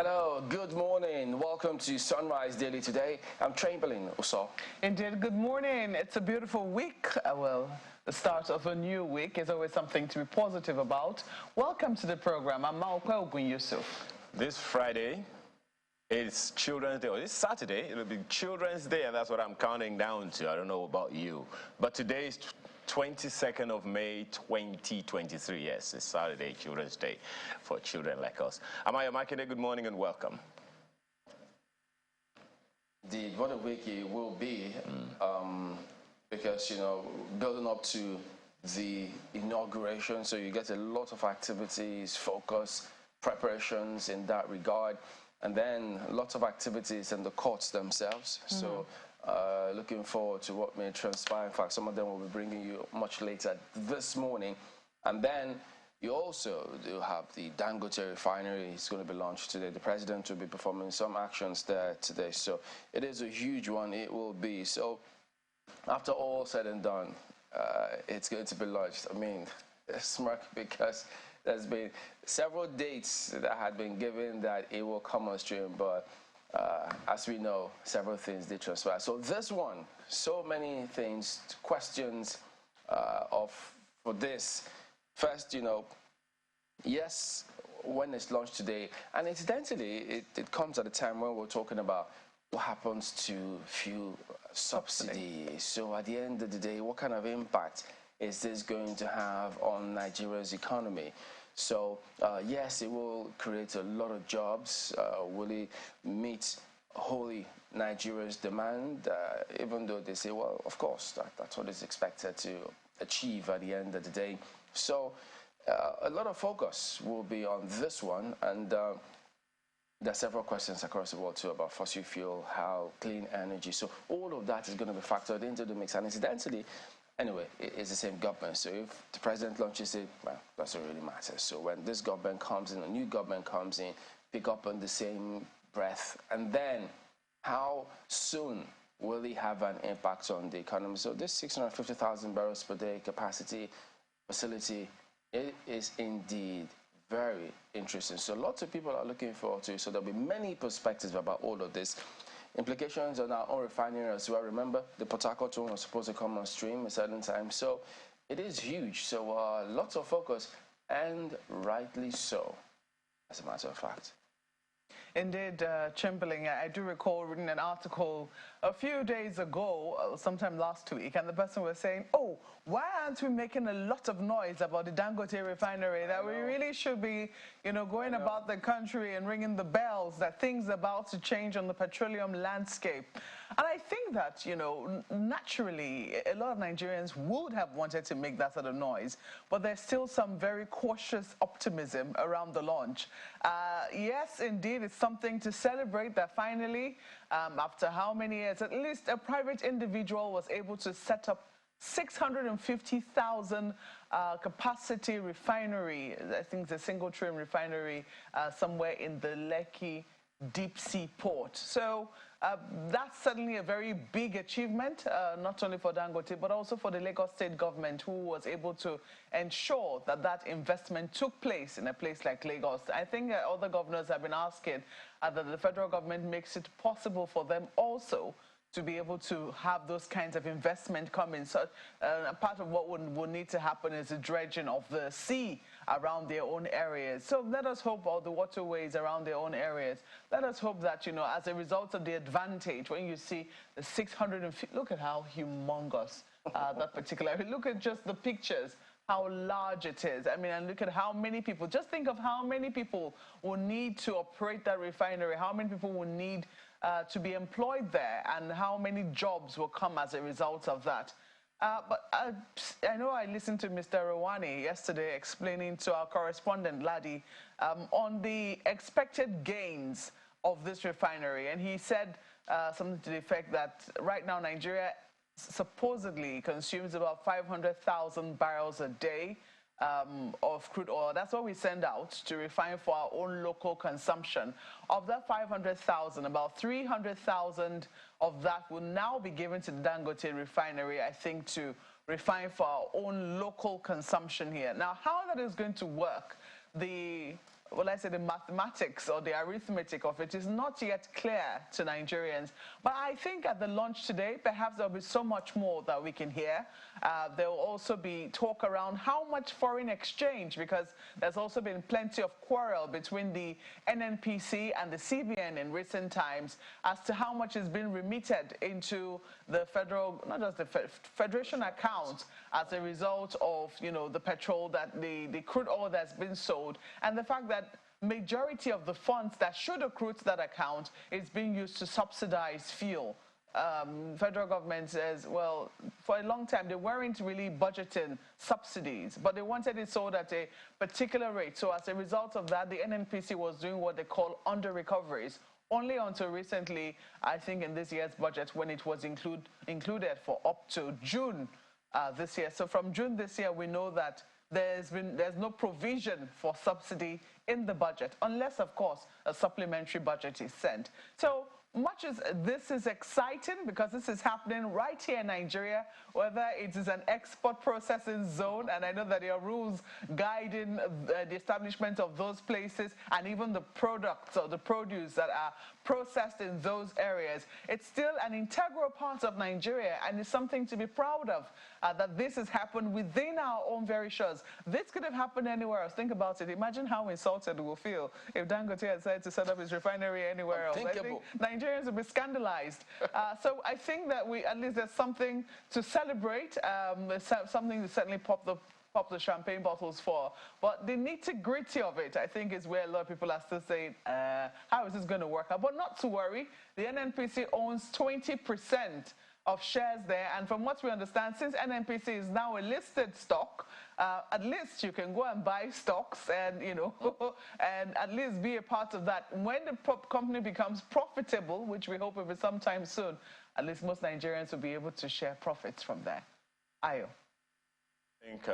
Hello, good morning. Welcome to Sunrise Daily today. I'm Chamberlain Uso. Indeed, good morning. It's a beautiful week. The start of a new week is always something to be positive about. Welcome to the program. I'm Maokwe Ogun Yusuf. This Friday, it's Children's Day. Or this Saturday, it'll be Children's Day, and that's what I'm counting down to. I don't know about you. But today is 22nd of May, 2023. Yes, it's Saturday, Children's Day for children like us. Amaya Makinde, good morning and welcome. Indeed, what a week it will be, because, building up to the inauguration, so you get a lot of activities, focus, preparations in that regard, and then lots of activities in the courts themselves. So looking forward to what may transpire. In fact, some of them will be bringing you much later this morning. And then you also do have the Dangote Refinery. It's going to be launched today. The president will be performing some actions there today. So it is a huge one. It will be. So after all said and done, it's going to be launched. I mean, it's smart because there's been several dates that had been given that it will come on stream, but as we know, several things did transpire. So this one, so many things, questions for this. First, yes, when it's launched today, and incidentally, it comes at a time when we're talking about what happens to fuel subsidy. So at the end of the day, what kind of impact is this going to have on Nigeria's economy? So yes, it will create a lot of jobs. Will it meet wholly Nigeria's demand? Even though they say, well, of course, that's what is expected to achieve at the end of the day. So a lot of focus will be on this one, and there are several questions across the world too about fossil fuel, how clean energy. So all of that is going to be factored into the mix. And incidentally, anyway, it's the same government. So if the president launches it, well, that doesn't really matter. So when this government comes in, a new government comes in, pick up on the same breath. And then how soon will it have an impact on the economy? So this 650,000 barrels per day capacity facility, it is indeed very interesting. So lots of people are looking forward to it. So there'll be many perspectives about all of this. Implications on our own refinery as well. Remember, the Port Harcourt one was supposed to come on stream a certain time. So it is huge. So lots of focus, and rightly so, as a matter of fact. Indeed, Chamberlain, I do recall reading an article a few days ago, sometime last week, and the person was saying, oh, why aren't we making a lot of noise about the Dangote Refinery, that we really should be, going about the country and ringing the bells that things are about to change on the petroleum landscape. And I think that, naturally, a lot of Nigerians would have wanted to make that sort of noise, but there's still some very cautious optimism around the launch. Yes, indeed, it's something to celebrate that finally, after how many years, at least a private individual was able to set up 650,000 capacity refinery. I think it's a single train refinery somewhere in the Lekki deep sea port. So that's certainly a very big achievement, not only for Dangote, but also for the Lagos state government, who was able to ensure that that investment took place in a place like Lagos. I think other governors have been asking that the federal government makes it possible for them also to be able to have those kinds of investment come in. So part of what would need to happen is the dredging of the sea around their own areas. So let us hope, all the waterways around their own areas, let us hope that, as a result of the advantage, when you see the 650, look at how humongous that particular, look at just the pictures, how large it is. I mean, and look at how many people, just think of how many people will need to operate that refinery, how many people will need to be employed there, and how many jobs will come as a result of that. But I know I listened to Mr. Rwani yesterday explaining to our correspondent, Ladi, on the expected gains of this refinery. And he said something to the effect that right now Nigeria supposedly consumes about 500,000 barrels a day of crude oil. That's what we send out to refine for our own local consumption. Of that 500,000, about 300,000 of that will now be given to the Dangote Refinery, I think, to refine for our own local consumption here. Now, how that is going to work, the well, I say the mathematics or the arithmetic of it is not yet clear to Nigerians. But I think at the launch today, perhaps there'll be so much more that we can hear. There will also be talk around how much foreign exchange, because there's also been plenty of quarrel between the NNPC and the CBN in recent times as to how much is being remitted into the federal, not just the federation account as a result of, you know, the petrol, that the crude oil that's been sold, and the fact that majority of the funds that should accrue to that account is being used to subsidize fuel. Federal government says, well, for a long time they weren't really budgeting subsidies, but they wanted it sold at a particular rate. So as a result of that, the NNPC was doing what they call under recoveries. Only until recently, I think in this year's budget, when it was included for up to June this year. So from June this year, we know that there's no provision for subsidy in the budget, unless, of course, a supplementary budget is sent. So much as this is exciting, because this is happening right here in Nigeria, whether it is an export processing zone, and I know that there are rules guiding the establishment of those places, and even the products or the produce that are processed in those areas, it's still an integral part of Nigeria, and it's something to be proud of, that this has happened within our own very shores. This could have happened anywhere else. Think about it. Imagine how insulted we'll feel if Dangote had decided to set up his refinery anywhere else. I think Nigerians would be scandalized. So I think that at least there's something to celebrate, something to certainly pop the champagne bottles for. But the nitty-gritty of it, I think, is where a lot of people are still saying, how is this going to work out? But not to worry. The NNPC owns 20% of shares there, and from what we understand, since NNPC is now a listed stock, at least you can go and buy stocks and, you know, and at least be a part of that. When the company becomes profitable, which we hope will be sometime soon, at least most Nigerians will be able to share profits from there. Ayo. I think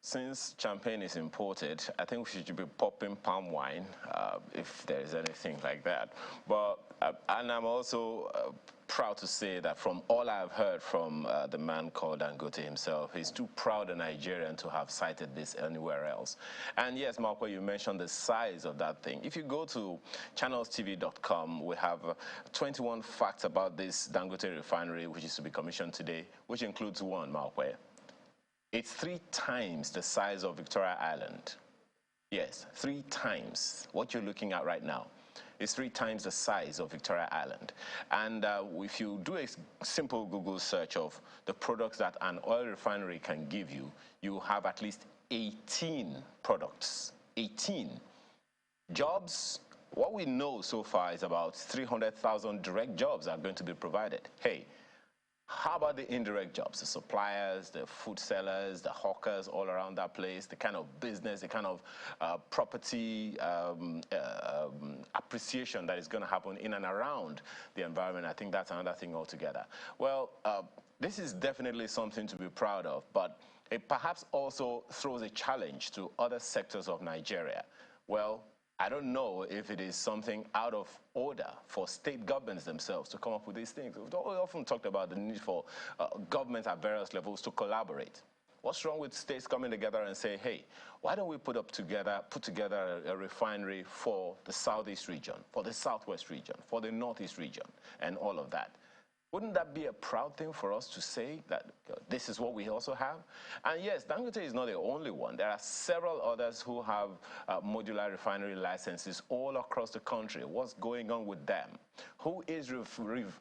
since champagne is imported, I think we should be popping palm wine if there is anything like that. But and I'm also proud to say that from all I've heard from the man called Dangote himself, he's too proud a Nigerian to have cited this anywhere else. And yes, Marco, you mentioned the size of that thing. If you go to channelstv.com, we have 21 facts about this Dangote Refinery, which is to be commissioned today, which includes one, Marco. It's 3 times the size of Victoria Island. Yes, 3 times. What you're looking at right now is 3 times the size of Victoria Island. And if you do a simple Google search of the products that an oil refinery can give you, you have at least 18 products. 18. Jobs, what we know so far is about 300,000 direct jobs are going to be provided. Hey, how about the indirect jobs, the suppliers, the food sellers, the hawkers all around that place, the kind of business, the kind of property appreciation that is going to happen in and around the environment? I think that's another thing altogether. Well, this is definitely something to be proud of, but it perhaps also throws a challenge to other sectors of Nigeria. Well, I don't know if it is something out of order for state governments themselves to come up with these things. We've often talked about the need for governments at various levels to collaborate. What's wrong with states coming together and say, hey, why don't we put together a refinery for the Southeast region, for the Southwest region, for the Northeast region, and all of that? Wouldn't that be a proud thing for us to say that this is what we also have? And yes, Dangote is not the only one. There are several others who have modular refinery licenses all across the country. What's going on with them? Who is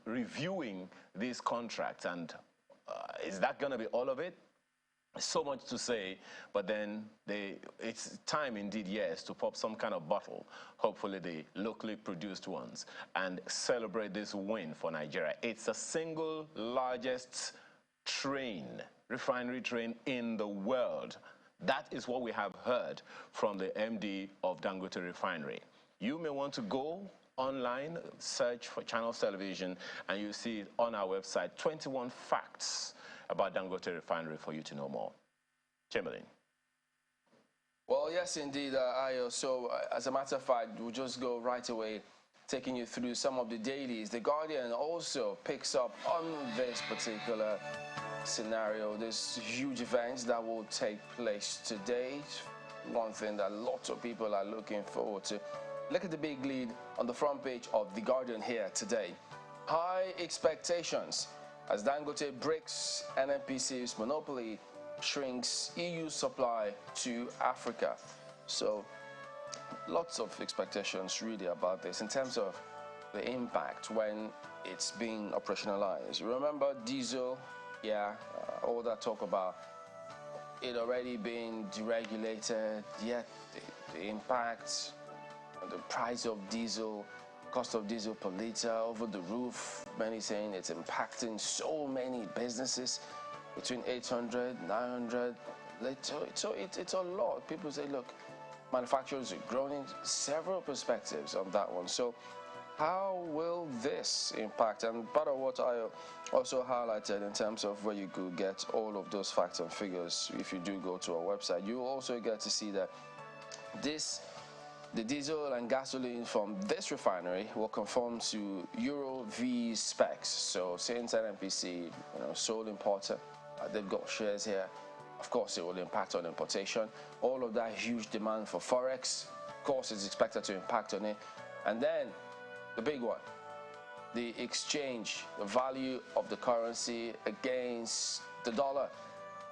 reviewing these contracts? And is that going to be all of it? So much to say, but then it's time indeed, yes, to pop some kind of bottle, hopefully the locally produced ones, and celebrate this win for Nigeria. It's the single largest refinery train in the world. That is what we have heard from the MD of Dangote Refinery. You may want to go online, search for Channels Television, and you see it on our website, 21 facts about Dangote Refinery for you to know more. Chamberlain. Well, yes, indeed, Ayo. So, as a matter of fact, we'll just go right away, taking you through some of the dailies. The Guardian also picks up on this particular scenario, this huge event that will take place today. one thing that lots of people are looking forward to. Look at the big lead on the front page of The Guardian here today. High expectations as Dangote breaks NNPC's monopoly, shrinks EU supply to Africa. So lots of expectations really about this in terms of the impact when it's being operationalized. Remember diesel, all that talk about it already being deregulated, yet the impact, the price of diesel, cost of diesel per liter over the roof, many saying it's impacting so many businesses between 800, 900, so it's a lot. People say, look, manufacturers are growing, several perspectives on that one. So how will this impact? And part of what I also highlighted in terms of where you could get all of those facts and figures, if you do go to our website, you also get to see that the diesel and gasoline from this refinery will conform to Euro V specs. So since NNPC, sole importer, they've got shares here. Of course, it will impact on importation. All of that huge demand for Forex, of course, is expected to impact on it. And then the big one, the exchange, the value of the currency against the dollar.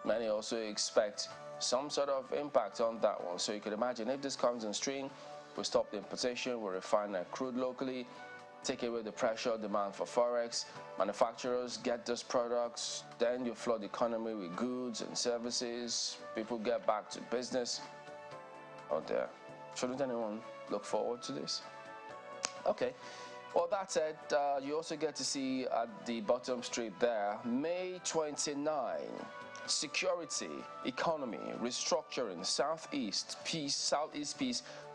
Many also expect some sort of impact on that one. So you could imagine if this comes in stream, we stop the importation, we refine our crude locally, take away the pressure, demand for Forex, manufacturers get those products, then you flood the economy with goods and services, people get back to business out there. Shouldn't anyone look forward to this? Okay, well, that said, you also get to see at the bottom strip there, May 29, security, economy, restructuring, Southeast peace,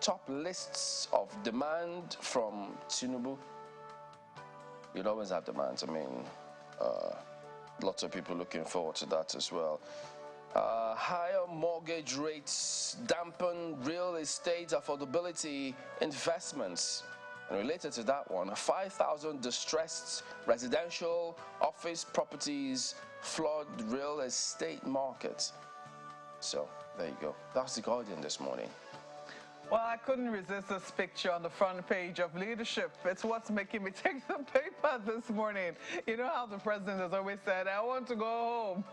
top lists of demand from Tinubu. You'd always have demands. I mean, lots of people looking forward to that as well. Higher mortgage rates dampen real estate affordability investments. And related to that one, 5,000 distressed residential office properties flood real estate markets. So there you go. That's The Guardian this morning. Well, I couldn't resist this picture on the front page of Leadership. It's what's making me take the paper this morning. You know how the president has always said, I want to go home.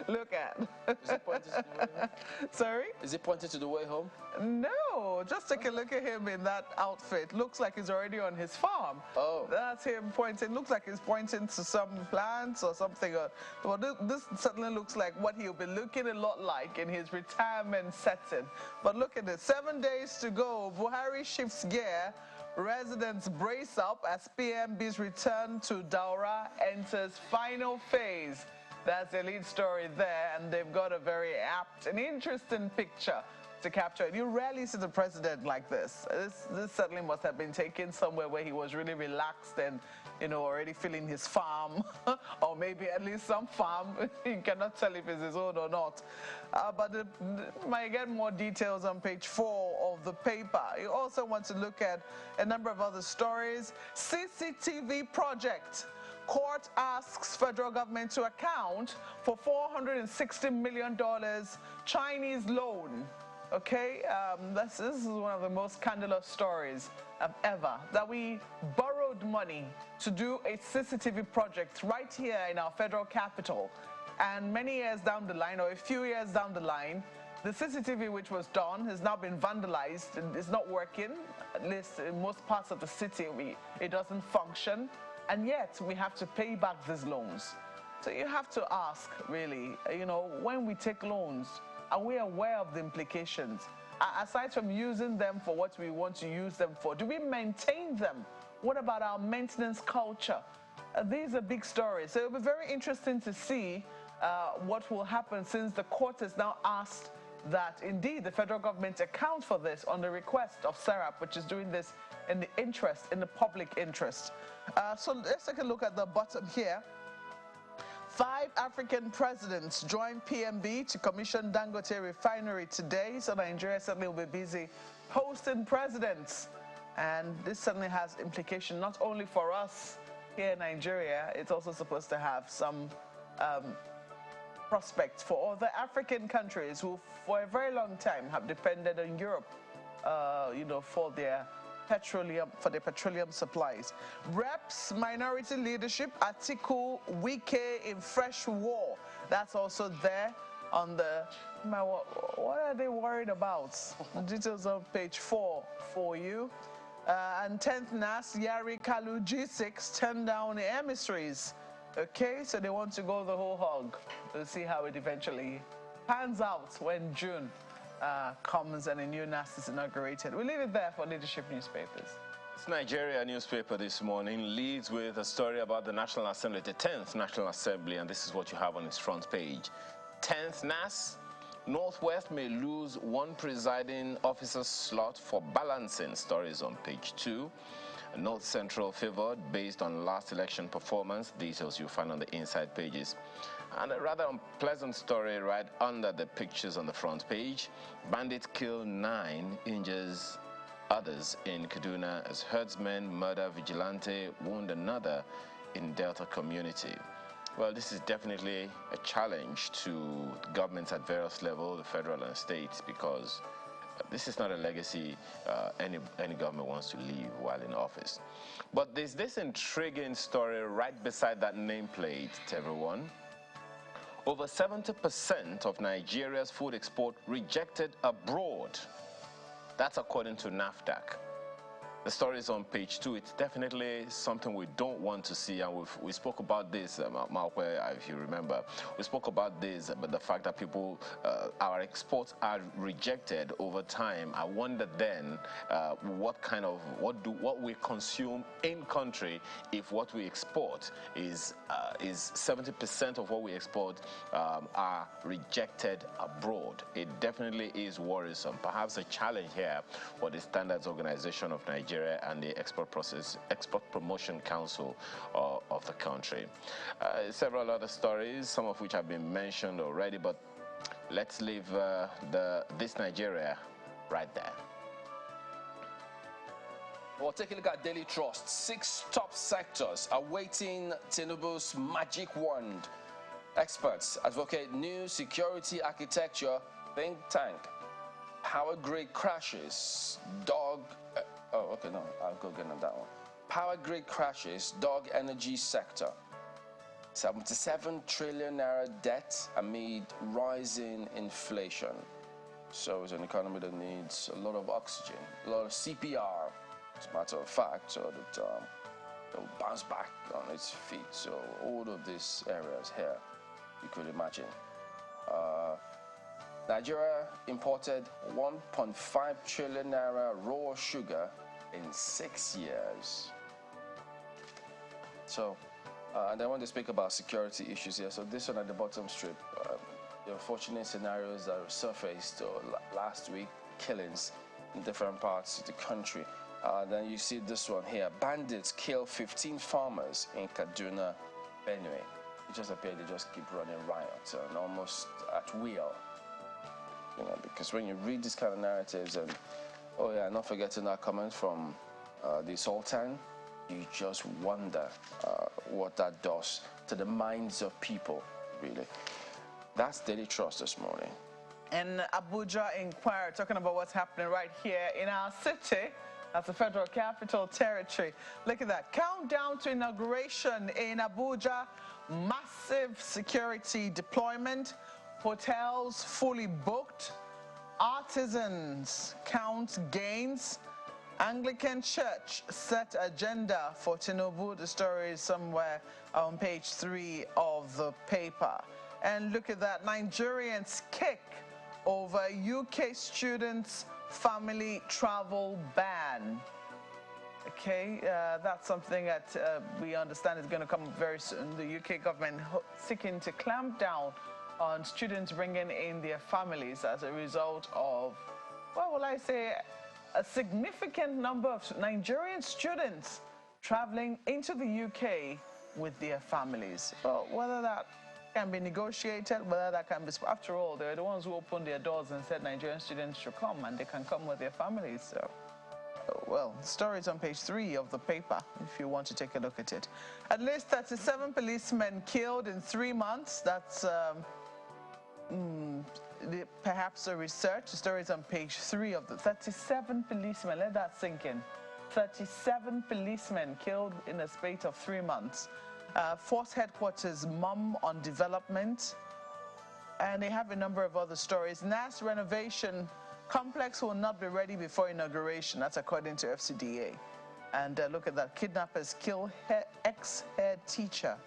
Look at. Is it pointed to the way home? Sorry? Is it pointed to the way home? No, just take a look at him in that outfit. Looks like he's already on his farm. Oh. That's him pointing. Looks like he's pointing to some plants or something. Well, this certainly looks like what he'll be looking a lot like in his retirement setting. But look at this. 7 days to go. Buhari shifts gear. Residents brace up as PMB's return to Daura enters final phase. That's the lead story there, and they've got a very apt and interesting picture to capture it. You rarely see the president like this. This certainly must have been taken somewhere where he was really relaxed and, already feeling his farm, or maybe at least some farm. You cannot tell if it's his own or not. But you might get more details on page 4 of the paper. You also want to look at a number of other stories. CCTV project. Court asks federal government to account for $460 million Chinese loan. Okay, this is one of the most scandalous stories ever, that we borrowed money to do a CCTV project right here in our federal capital. And many years down the line, or a few years down the line, the CCTV which was done has now been vandalized. It's not working, at least in most parts of the city, it doesn't function. And yet we have to pay back these loans. So you have to ask, really, when we take loans, are we aware of the implications? Aside from using them for what we want to use them for, do we maintain them? What about our maintenance culture? These are big stories. So it'll be very interesting to see what will happen, since the court has now asked that indeed the federal government account for this on the request of SERAP, which is doing this in the public interest. So let's take a look at the bottom here. 5 African presidents join PMB to commission Dangote Refinery today. So Nigeria certainly will be busy hosting presidents. And this certainly has implication not only for us here in Nigeria, it's also supposed to have some prospects for other African countries who for a very long time have depended on Europe, for their petroleum supplies. Reps minority leadership, Atiku, Wike in fresh war. That's also there on the, what are they worried about? Details on page 4 for you. And 10th NASS, Yari Kalu G6 turned down the emissaries. Okay, so they want to go the whole hog. We'll see how it eventually pans out when June comes and a new NASS is inaugurated. We'll leave it there for leadership newspapers. This Nigeria newspaper this morning leads with a story about the National Assembly, the 10th National Assembly, and this is what you have on its front page. 10th NASS, Northwest may lose one presiding officer slot for balancing. Stories on page 2. North Central favored based on last election performance. Details you'll find on the inside pages. And a rather unpleasant story right under the pictures on the front page. Bandits kill 9, injures others in Kaduna as herdsmen murder vigilante, wound another in Delta community. Well, this is definitely a challenge to governments at various levels, the federal and states, because this is not a legacy any government wants to leave while in office. But there's this intriguing story right beside that nameplate, everyone. Over 70% of Nigeria's food export rejected abroad. That's according to NAFDAC. The story is on page 2. It's definitely something we don't want to see, and we spoke about this, Malkwe, if you remember. We spoke about this, but the fact that people, our exports are rejected over time. I wonder then what we consume in country if what we export is 70% of what we export are rejected abroad. It definitely is worrisome. Perhaps a challenge here for the Standards Organization of Nigeria and the Export Promotion Council of the country. Several other stories, some of which have been mentioned already, but let's leave this Nigeria right there. Well, take a look at Daily Trust. 6 top sectors awaiting Tinubu's magic wand. Experts advocate new security architecture think tank. Power grid crashes, I'll go get on that one. Power grid crashes, dog energy sector. 77 trillion naira debt amid rising inflation. So it's an economy that needs a lot of oxygen, a lot of CPR, as a matter of fact, so that it'll bounce back on its feet. So all of these areas here, you could imagine. Nigeria imported 1.5 trillion naira raw sugar in 6 years. So, and I want to speak about security issues here. So this one at the bottom strip, the unfortunate scenarios that surfaced last week, killings in different parts of the country. Then you see this one here, bandits kill 15 farmers in Kaduna, Benue. It just appears they just keep running riot and almost at will. You know, because when you read these kind of narratives, and not forgetting that comment from the Sultan, you just wonder what that does to the minds of people, really. That's Daily Trust this morning. And Abuja Inquirer, talking about what's happening right here in our city. That's the Federal Capital Territory. Look at that. Countdown to inauguration in Abuja. Massive security deployment. Hotels fully booked. Artisans count gains. Anglican Church set agenda for Tinubu. The story is somewhere on page 3 of the paper. And look at that. Nigerians kick over UK students' family travel ban. Okay, that's something that we understand is going to come very soon. The UK government seeking to clamp down on students bringing in their families as a result of, what will I say, a significant number of Nigerian students traveling into the UK with their families. Well, whether that can be negotiated, whether that can be, after all, they're the ones who opened their doors and said Nigerian students should come, and they can come with their families. So, well, the story is on page 3 of the paper, if you want to take a look at it. At least 37 policemen killed in 3 months. That's perhaps a research. The story is on page 3 of the 37 policemen. Let that sink in. 37 policemen killed in a space of 3 months. Force headquarters mum on development. And they have a number of other stories. NASS renovation complex will not be ready before inauguration. That's according to FCDA. And look at that. Kidnappers kill ex-head teacher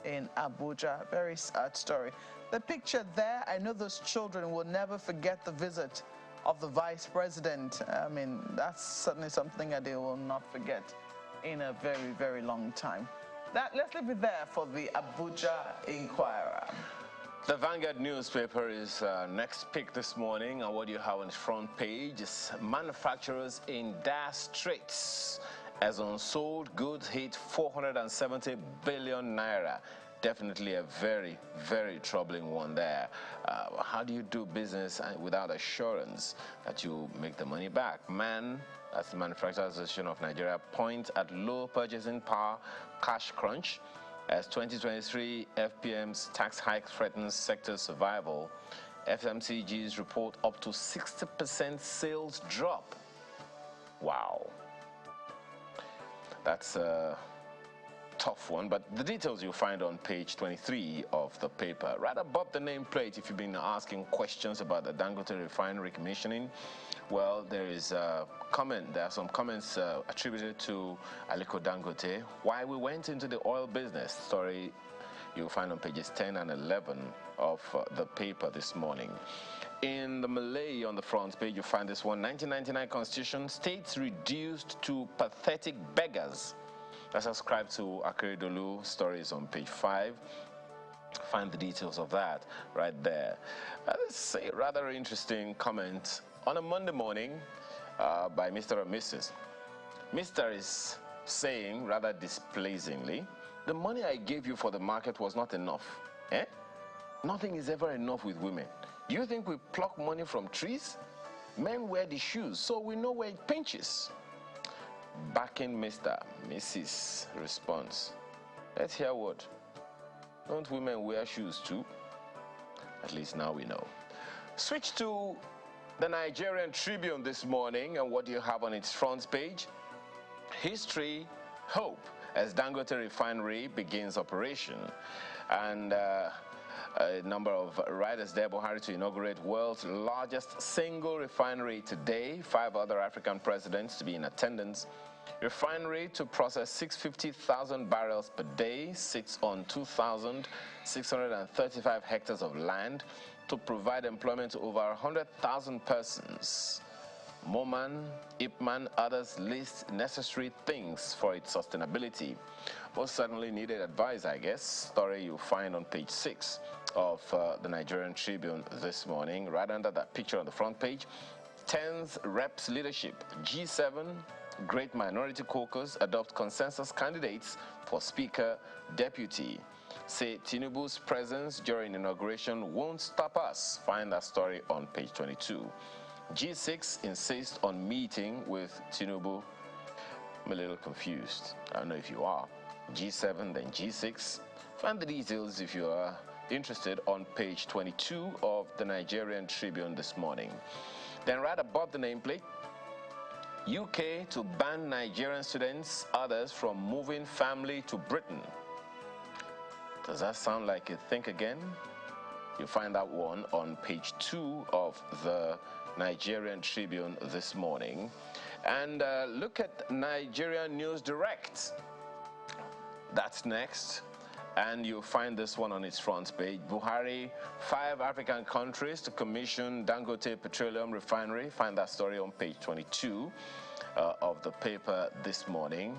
in Abuja. Very sad story. The picture there, I know those children will never forget the visit of the vice president. I mean, that's certainly something that they will not forget in a very, very long time. Let's leave it there for the Abuja Inquirer. The Vanguard newspaper is next pick this morning, and what do you have on its front page is manufacturers in dire straits as unsold goods hit 470 billion naira. Definitely a very, very troubling one there. How do you do business without assurance that you make the money back? That's the Manufacturers Association of Nigeria, points at low purchasing power, cash crunch, as 2023 FPM's tax hike threatens sector survival. FMCGs report up to 60% sales drop. Wow. That's a tough one, but the details you'll find on page 23 of the paper. Right above the nameplate, if you've been asking questions about the Dangote Refinery commissioning, well, there is a comment. There are some comments attributed to Aliko Dangote. Why we went into the oil business. Story you'll find on pages 10 and 11 of the paper this morning. In the Malay on the front page, you find this one. 1999 Constitution, states reduced to pathetic beggars. That's ascribed to Akeredolu. Stories on page 5. Find the details of that right there. This is a rather interesting comment on a Monday morning by Mr. or Mrs. Mr. is saying, rather displeasingly, the money I gave you for the market was not enough. Eh? Nothing is ever enough with women. Do you think we pluck money from trees? Men wear the shoes, so we know where it pinches. Backing Mr. Mrs. response. Let's hear what. Don't women wear shoes too? At least now we know. Switch to the Nigerian Tribune this morning, and what do you have on its front page? History, hope, as Dangote Refinery begins operation. And a number of riders there, Buhari to inaugurate world's largest single refinery today. 5 other African presidents to be in attendance. Refinery to process 650,000 barrels per day, sits on 2,635 hectares of land to provide employment to over 100,000 persons. Moman, Ipman, others list necessary things for its sustainability. Most certainly needed advice, I guess. Story you'll find on page 6 of the Nigerian Tribune this morning. Right under that picture on the front page, 10th Reps Leadership, G7, Great Minority Caucus adopt consensus candidates for Speaker, Deputy. Say Tinubu's presence during inauguration won't stop us. Find that story on page 22. G6 insists on meeting with Tinubu. I'm a little confused. I don't know if you are. G7, then G6. Find the details if you are interested on page 22 of the Nigerian Tribune this morning. Then right above the nameplate, UK to ban Nigerian students, others from moving family to Britain. Does that sound like a think again? You'll find that one on page 2 of the Nigerian Tribune this morning. And look at Nigerian News Direct. That's next. And you'll find this one on its front page. Buhari, 5 African countries to commission Dangote Petroleum Refinery. Find that story on page 22 of the paper this morning.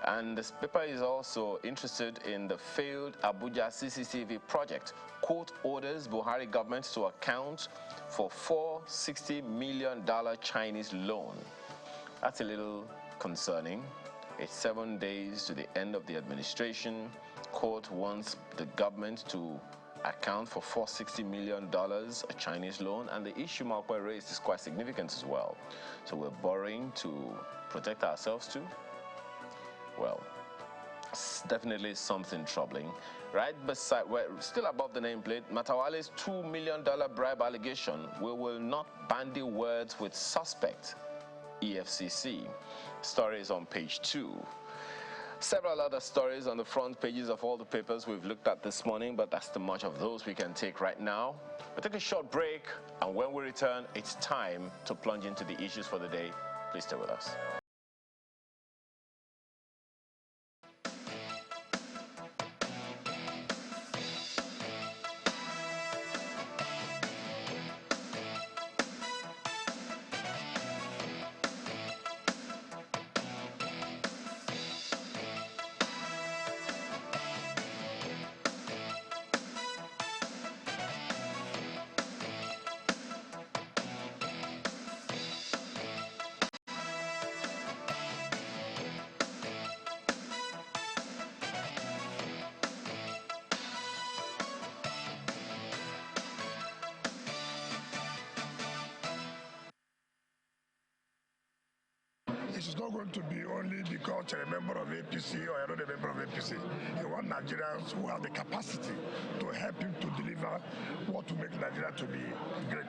And this paper is also interested in the failed Abuja CCTV project. Court orders Buhari government to account for $460 million Chinese loan. That's a little concerning. It's 7 days to the end of the administration. Court wants the government to account for $460 million, a Chinese loan, and the issue Malcolm raised is quite significant as well. So we're borrowing to protect ourselves too? Well, It's definitely something troubling. Right beside, we're still above the nameplate, Matawale's $2 million bribe allegation. We will not bandy words with suspect, EFCC. Story is on page 2. Several other stories on the front pages of all the papers we've looked at this morning, but that's too much of those we can take right now. We'll take a short break, and when we return, it's time to plunge into the issues for the day. Please stay with us. It is not going to be only because you're a member of APC or you're not a member of APC. You want Nigerians who have the capacity to help him to deliver what will make Nigeria to be great.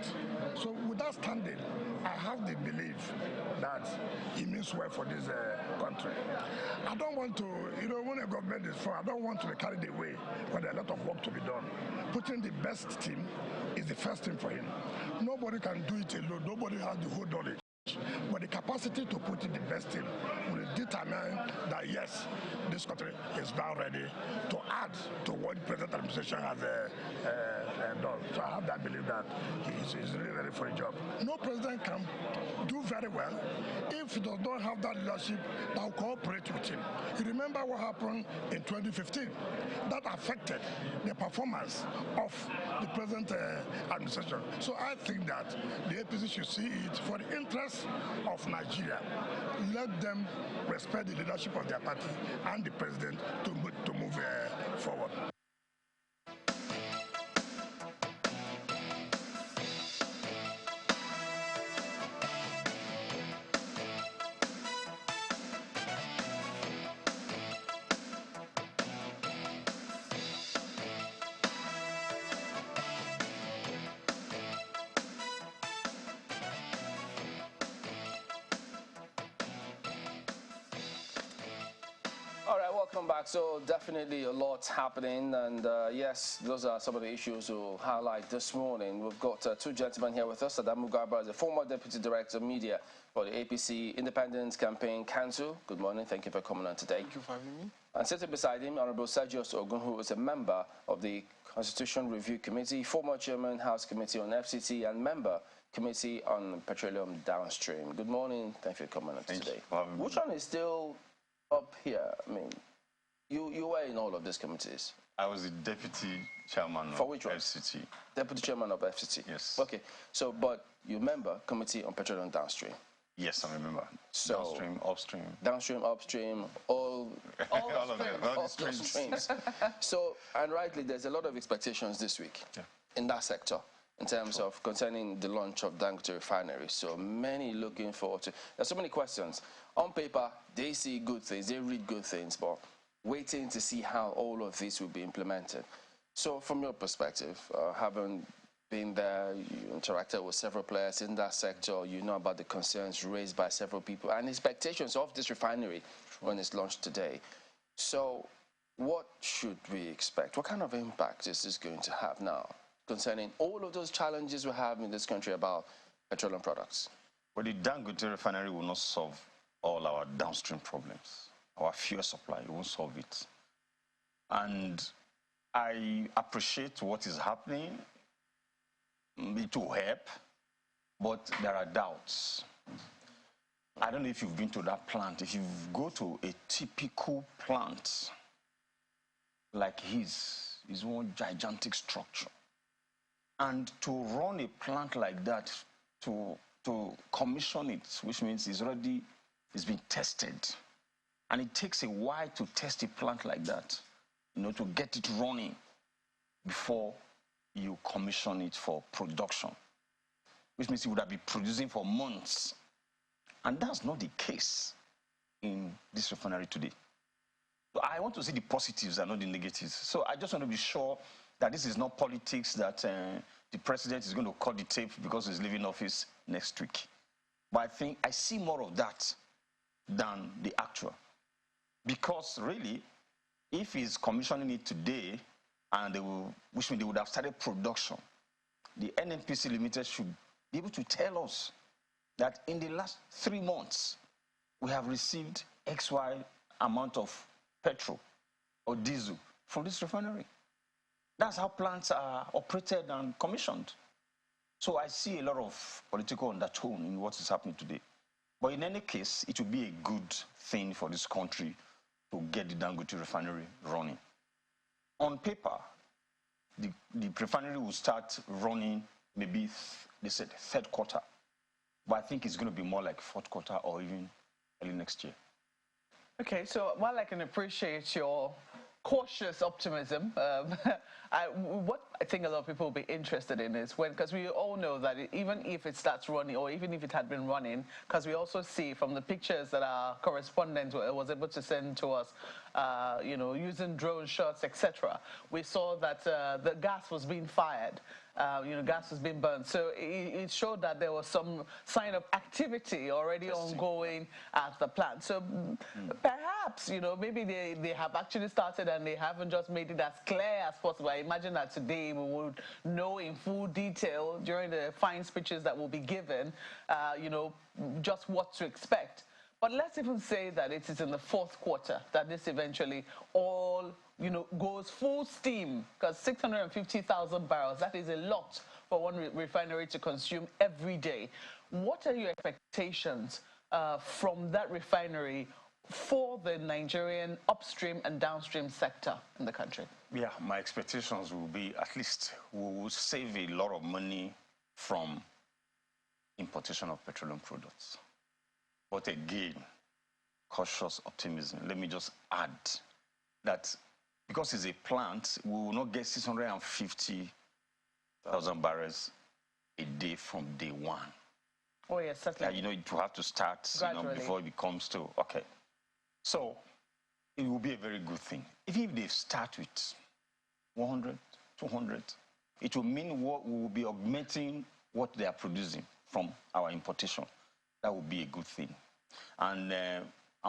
So with that standing, I have the belief that he means well for this country. I don't want to, when a government is formed, I don't want to be carried away when there's a lot of work to be done. Putting the best team is the first thing for him. Nobody can do it alone. Nobody has the whole knowledge. But the capacity to put in the best in will determine that, yes, this country is now ready to add to what the present administration has done. So I have that belief that he's really ready for the job. No president can do very well if he does not have that leadership that will cooperate with him. You remember what happened in 2015? That affected the performance of the present administration. So I think that the APC should see it for the interest of Nigeria. Let them respect the leadership of their party and the president to move forward. All right, welcome back. So definitely a lot happening, and yes, those are some of the issues we'll highlight this morning. We've got two gentlemen here with us. Adamu Garba is the former Deputy Director of Media for the APC Independence Campaign Council. Good morning. Thank you for coming on today. Thank you for having me. And sitting beside him, Honorable Sergius Ogun, who is a member of the Constitution Review Committee, former Chairman House Committee on FCT, and member Committee on Petroleum Downstream. Good morning. Thank you for coming on today. Which one is still up here? I mean, you were in all of these committees. I was the deputy chairman For which of one? FCT. Deputy chairman of FCT. Yes. Okay. So, but you member Committee on Petroleum Downstream. Yes, I remember. So, downstream, upstream. Downstream, upstream, all of them, all the those streams. streams. So, and rightly, there's a lot of expectations this week in that sector in terms of concerning the launch of Dangote Refinery. So many looking forward to. There's so many questions. On paper, they see good things, they read good things, but waiting to see how all of this will be implemented. So from your perspective, having been there, you interacted with several players in that sector, you know about the concerns raised by several people and expectations of this refinery when it's launched today. So what should we expect? What kind of impact is this going to have now concerning all of those challenges we have in this country about petroleum products? Well, the Dangote Refinery will not solve all our downstream problems. Our fuel supply won't solve it. And I appreciate what is happening. It will help, but there are doubts. I don't know if you've been to that plant. If you go to a typical plant like his one gigantic structure. And to run a plant like that, to commission it, which means it's been tested. And it takes a while to test a plant like that, to get it running before you commission it for production, which means you would have been producing for months. And that's not the case in this refinery today. So I want to see the positives and not the negatives. So I just want to be sure that this is not politics, that the president is going to cut the tape because he's leaving office next week. But I think I see more of that than the actual. Because really, if he's commissioning it today, and which means they would have started production, the NNPC Limited should be able to tell us that in the last 3 months, we have received XY amount of petrol or diesel from this refinery. That's how plants are operated and commissioned. So I see a lot of political undertone in what is happening today. But in any case, it will be a good thing for this country to get the Dangote Refinery running. On paper, the refinery will start running maybe, they said, 3rd quarter. But I think it's going to be more like 4th quarter or even early next year. Okay, so while I can appreciate your cautious optimism, what I think a lot of people will be interested in is when, because we all know that even if it starts running, or even if it had been running, because we also see from the pictures that our correspondent was able to send to us, you know, using drone shots, etc., we saw that the gas was being fired. You know, gas was being burned. So it showed that there was some sign of activity already ongoing at the plant. So perhaps, you know, maybe they have actually started and they haven't just made it as clear as possible. I imagine that today we would know in full detail during the fine speeches that will be given, you know, just what to expect. But let's even say that it is in the 4th quarter that this eventually all, you know, goes full steam, because 650,000 barrels, that is a lot for one refinery to consume every day. What are your expectations from that refinery for the Nigerian upstream and downstream sector in the country? Yeah, my expectations will be at least we will save a lot of money from importation of petroleum products. But again, cautious optimism. Let me just add that because it's a plant, we will not get 650,000 barrels a day from day one. Oh, yes, certainly. You know, you have to start, you know, before it becomes to, okay. So it will be a very good thing. If they start with 100, 200, it will mean we will be augmenting what they are producing from our importation. That would be a good thing. And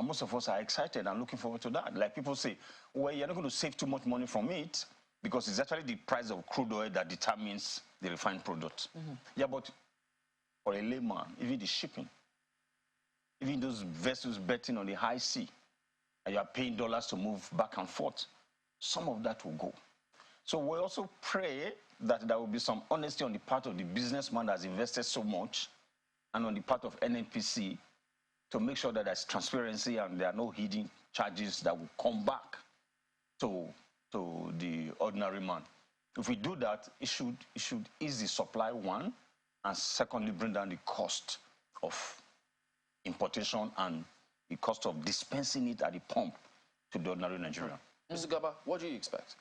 most of us are excited and looking forward to that. Like people say, well, you're not going to save too much money from it because it's actually the price of crude oil that determines the refined product. Yeah, but for a layman, even the shipping, even those vessels betting on the high sea, and you are paying dollars to move back and forth, some of that will go. So we also pray that there will be some honesty on the part of the businessman that has invested so much and on the part of NNPC to make sure that there's transparency and there are no hidden charges that will come back to the ordinary man. If we do that, it should ease the supply, one, and secondly, bring down the cost of importation and the cost of dispensing it at the pump to the ordinary Nigerian. Mr. Gaba, what do you expect?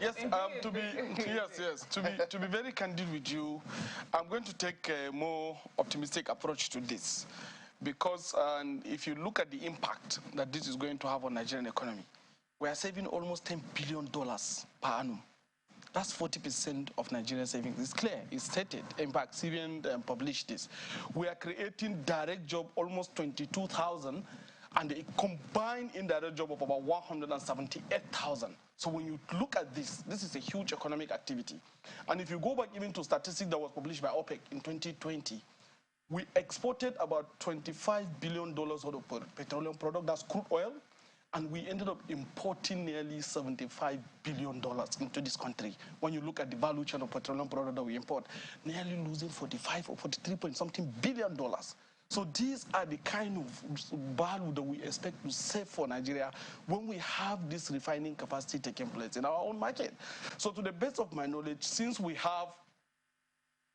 Yes, to be very candid with you, I'm going to take a more optimistic approach to this, because if you look at the impact that this is going to have on Nigerian economy, we are saving almost $10 billion per annum. That's 40% of Nigerian savings. It's clear, it's stated. In fact, CBN published this. We are creating direct job almost 22,000 and a combined indirect job of about 178,000. So when you look at this, this is a huge economic activity. And if you go back even to statistics that was published by OPEC in 2020, we exported about $25 billion worth of petroleum product, that's crude oil, and we ended up importing nearly $75 billion into this country. When you look at the value chain of petroleum product that we import, nearly losing 45 or 43 point something billion dollars. So these are the kind of value that we expect to save for Nigeria when we have this refining capacity taking place in our own market. So to the best of my knowledge, since we have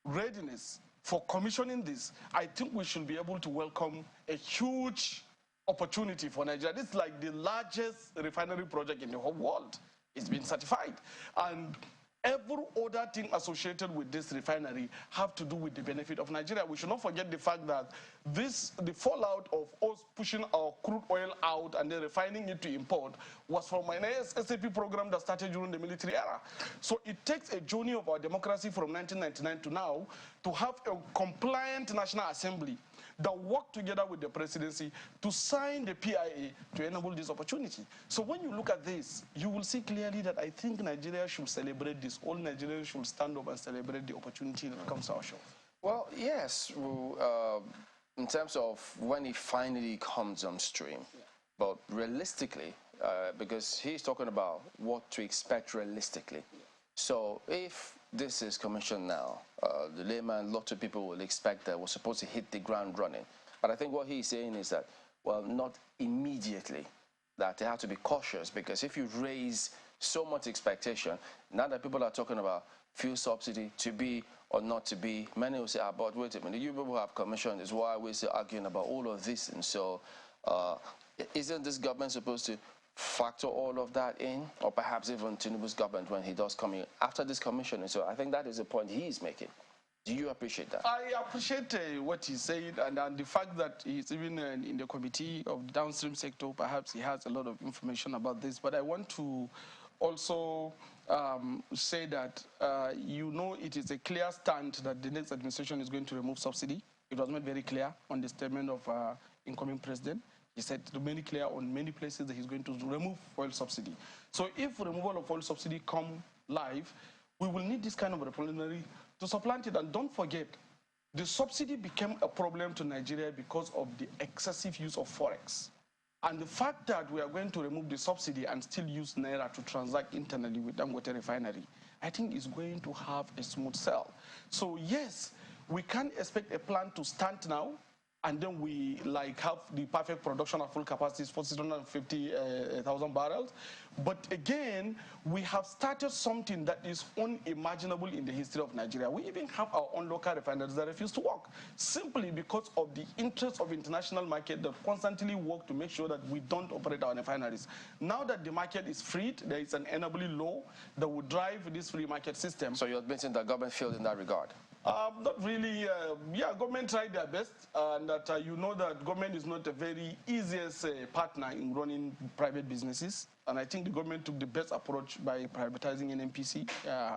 readiness for commissioning this, I think we should be able to welcome a huge opportunity for Nigeria. This is like the largest refinery project in the whole world. It's been certified. And every other thing associated with this refinery have to do with the benefit of Nigeria. We should not forget the fact that the fallout of us pushing our crude oil out and then refining it to import was from an SAP program that started during the military era. So it takes a journey of our democracy from 1999 to now to have a compliant National Assembly that work together with the presidency to sign the PIA to enable this opportunity. So when you look at this, you will see clearly that I think Nigeria should celebrate this. All Nigerians should stand up and celebrate the opportunity that comes to our shores. Well, yes, in terms of when it finally comes on stream, but realistically, because he's talking about what to expect realistically. So if this is commissioned now, the layman, lots of people will expect that we're supposed to hit the ground running. But I think what he's saying is that, well, not immediately, that they have to be cautious, because if you raise so much expectation, now that people are talking about fuel subsidy to be or not to be, many will say, but wait a minute, you people have commissioned, is why we're still arguing about all of this. And so isn't this government supposed to factor all of that in, or perhaps even Tinubu's government when he does come in after this commission? And so I think that is the point he is making. Do you appreciate that? I appreciate what he's saying, and the fact that he's even in the committee of the downstream sector, perhaps he has a lot of information about this. But I want to also say that, it is a clear stand that the next administration is going to remove subsidy. It was made very clear on the statement of incoming president. He said very clear on many places that he's going to remove oil subsidy. So if removal of oil subsidy come live, we will need this kind of refinery to supplant it. And don't forget, the subsidy became a problem to Nigeria because of the excessive use of Forex. And the fact that we are going to remove the subsidy and still use Naira to transact internally with Dangote Refinery, I think is going to have a smooth sell. So yes, we can expect a plan to start now, and then we have the perfect production at full capacity for 650,000 barrels. But again, we have started something that is unimaginable in the history of Nigeria. We even have our own local refineries that refuse to work, simply because of the interest of international market that constantly work to make sure that we don't operate our refineries. Now that the market is freed, there is an enabling law that will drive this free market system. So you're admitting that government failed in that regard? Not really. Government tried their best, and that you know that government is not a very easiest partner in running private businesses. And I think the government took the best approach by privatizing NNPC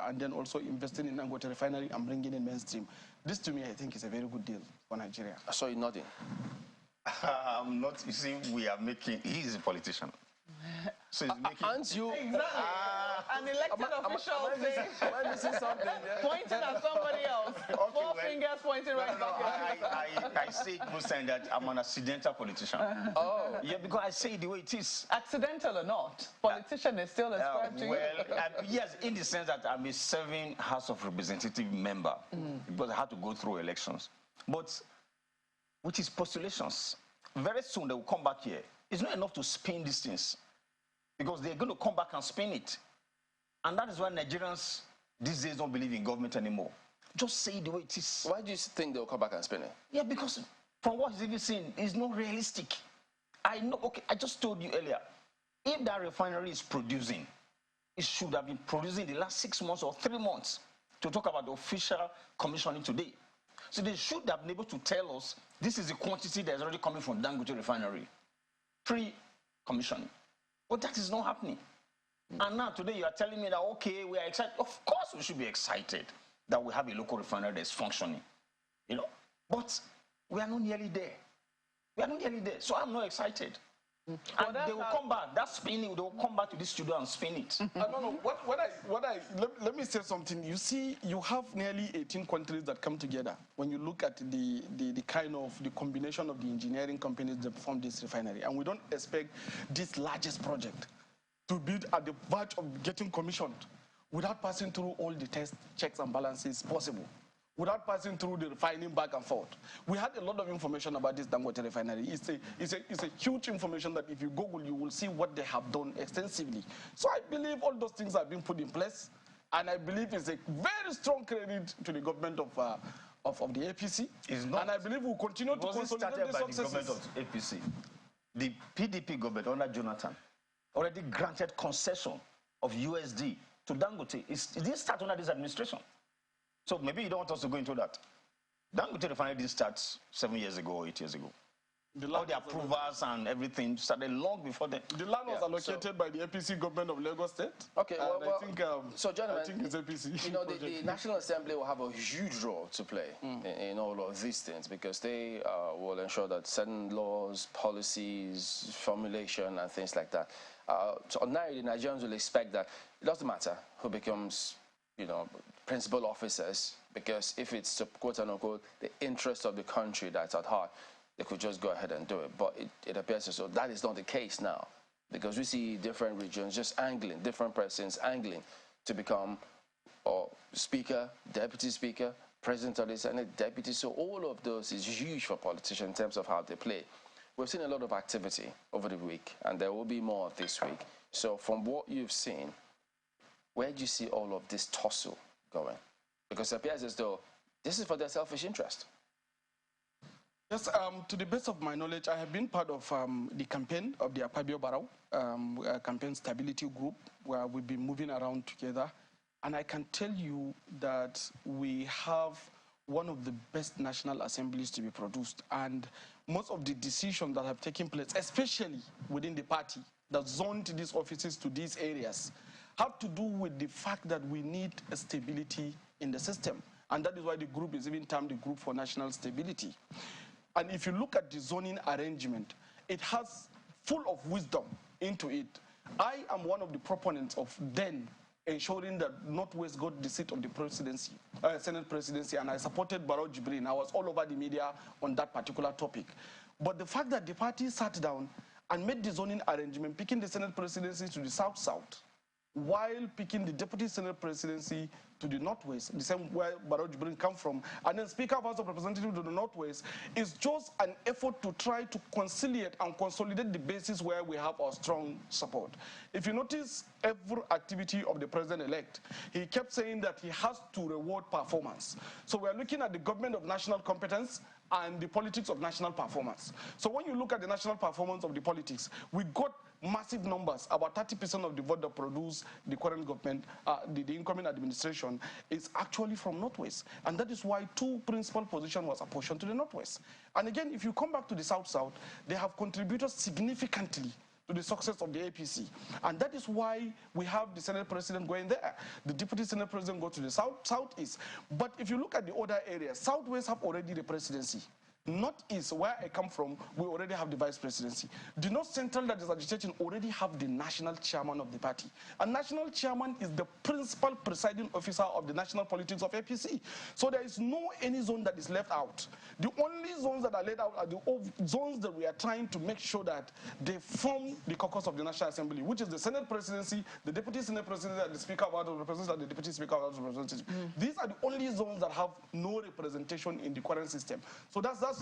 and then also investing in Dangote Refinery and bringing in mainstream. This, to me, I think is a very good deal for Nigeria. I saw you nodding. I'm not. You see, we are making. He is a politician. So he's making. Aren't you? Exactly. An elected official am I missing something? Yeah? pointing at somebody else. Four fingers pointing right back. I say most times that I'm an accidental politician. Oh. Yeah, because I say it the way it is. Accidental or not, politician is still ascribed to you. Yes, in the sense that I'm a serving House of Representative member, because I had to go through elections. But with his postulations, very soon they will come back here. It's not enough to spin these things, because they're going to come back and spin it. And that is why Nigerians these days don't believe in government anymore. Just say it the way it is. Why do you think they'll come back and spin it? Yeah, because from what he's even saying, it's not realistic. I know, okay, I just told you earlier, if that refinery is producing, it should have been producing the last 6 months or 3 months, to talk about the official commissioning today. So they should have been able to tell us, this is the quantity that's already coming from Dangote Refinery, pre-commissioning. But that is not happening. And now today you are telling me that, okay, we are excited. Of course we should be excited that we have a local refinery that's functioning, but we are not nearly there. We are not nearly there, so I'm not excited. And they will come back, that spinning, they will come back to this studio and spin it. No. Let me say something. You see, you have nearly 18 countries that come together when you look at the combination of the engineering companies that form this refinery. And we don't expect this largest project to be at the verge of getting commissioned without passing through all the test checks and balances possible, without passing through the refining back and forth. We had a lot of information about this Dangote Refinery. It's a huge information that if you Google, you will see what they have done extensively. So I believe all those things have been put in place, and I believe it's a very strong credit to the government of the APC. And I believe we'll continue to consolidate the successes. The government of APC. The PDP government under Jonathan already granted concession of USD to Dangote, it didn't start under this administration. So maybe you don't want us to go into that. Dangote Refinery didn't start 7 years ago or 8 years ago. All the approvals and everything started long before then. The land was allocated by the APC government of Lagos State. Okay, well, I think, so gentlemen, I think it's APC. You know, the National Assembly will have a huge role to play in all of these things, because they will ensure that certain laws, policies, formulation, and things like that. So ordinarily, the Nigerians will expect that it doesn't matter who becomes, you know, principal officers, because if it's to quote unquote the interest of the country that's at heart, they could just go ahead and do it. But it appears as though that is not the case now, because we see different regions just angling, different presidents angling to become speaker, deputy speaker, president of the Senate, deputy. So all of those is huge for politicians in terms of how they play. We've seen a lot of activity over the week, and there will be more this week. So from what you've seen, where do you see all of this tussle going? Because it appears as though this is for their selfish interest. Yes, to the best of my knowledge, I have been part of the campaign of the Akpabio Barrow campaign stability group, where we've been moving around together. And I can tell you that we have one of the best national assemblies to be produced. And most of the decisions that have taken place, especially within the party that zoned these offices to these areas, have to do with the fact that we need a stability in the system. And that is why the group is even termed the Group for National Stability. And if you look at the zoning arrangement, it has full of wisdom into it. I am one of the proponents of then ensuring that Northwest got the seat of the presidency, Senate presidency, and I supported Barrow Jibrin. I was all over the media on that particular topic. But the fact that the party sat down and made the zoning arrangement, picking the Senate presidency to the south-south, while picking the deputy Senate presidency to the Northwest, the same where Barrow Jibrin come from, and then Speaker of House of Representatives to the Northwest, is just an effort to try to conciliate and consolidate the basis where we have our strong support. If you notice every activity of the president-elect, he kept saying that he has to reward performance. So we are looking at the government of national competence and the politics of national performance. So when you look at the national performance of the politics, we got massive numbers. About 30% of the vote that produced the current government, the incoming administration, is actually from Northwest. And that is why 2 principal positions was apportioned to the Northwest. And again, if you come back to the South-South, they have contributed significantly to the success of the APC. And that is why we have the Senate president going there. The deputy Senate president go to the Southeast. But if you look at the other areas, Southwest have already the presidency. Northeast, where I come from, we already have the vice presidency. The North Central that is agitating already have the national chairman of the party. And national chairman is the principal presiding officer of the national politics of APC. So there is no any zone that is left out. The only zones that are left out are the zones that we are trying to make sure that they form the caucus of the National Assembly, which is the Senate presidency, the deputy Senate president, and the Speaker of House of Representatives, and the deputy Speaker of House of Representatives. These are the only zones that have no representation in the current system. So that's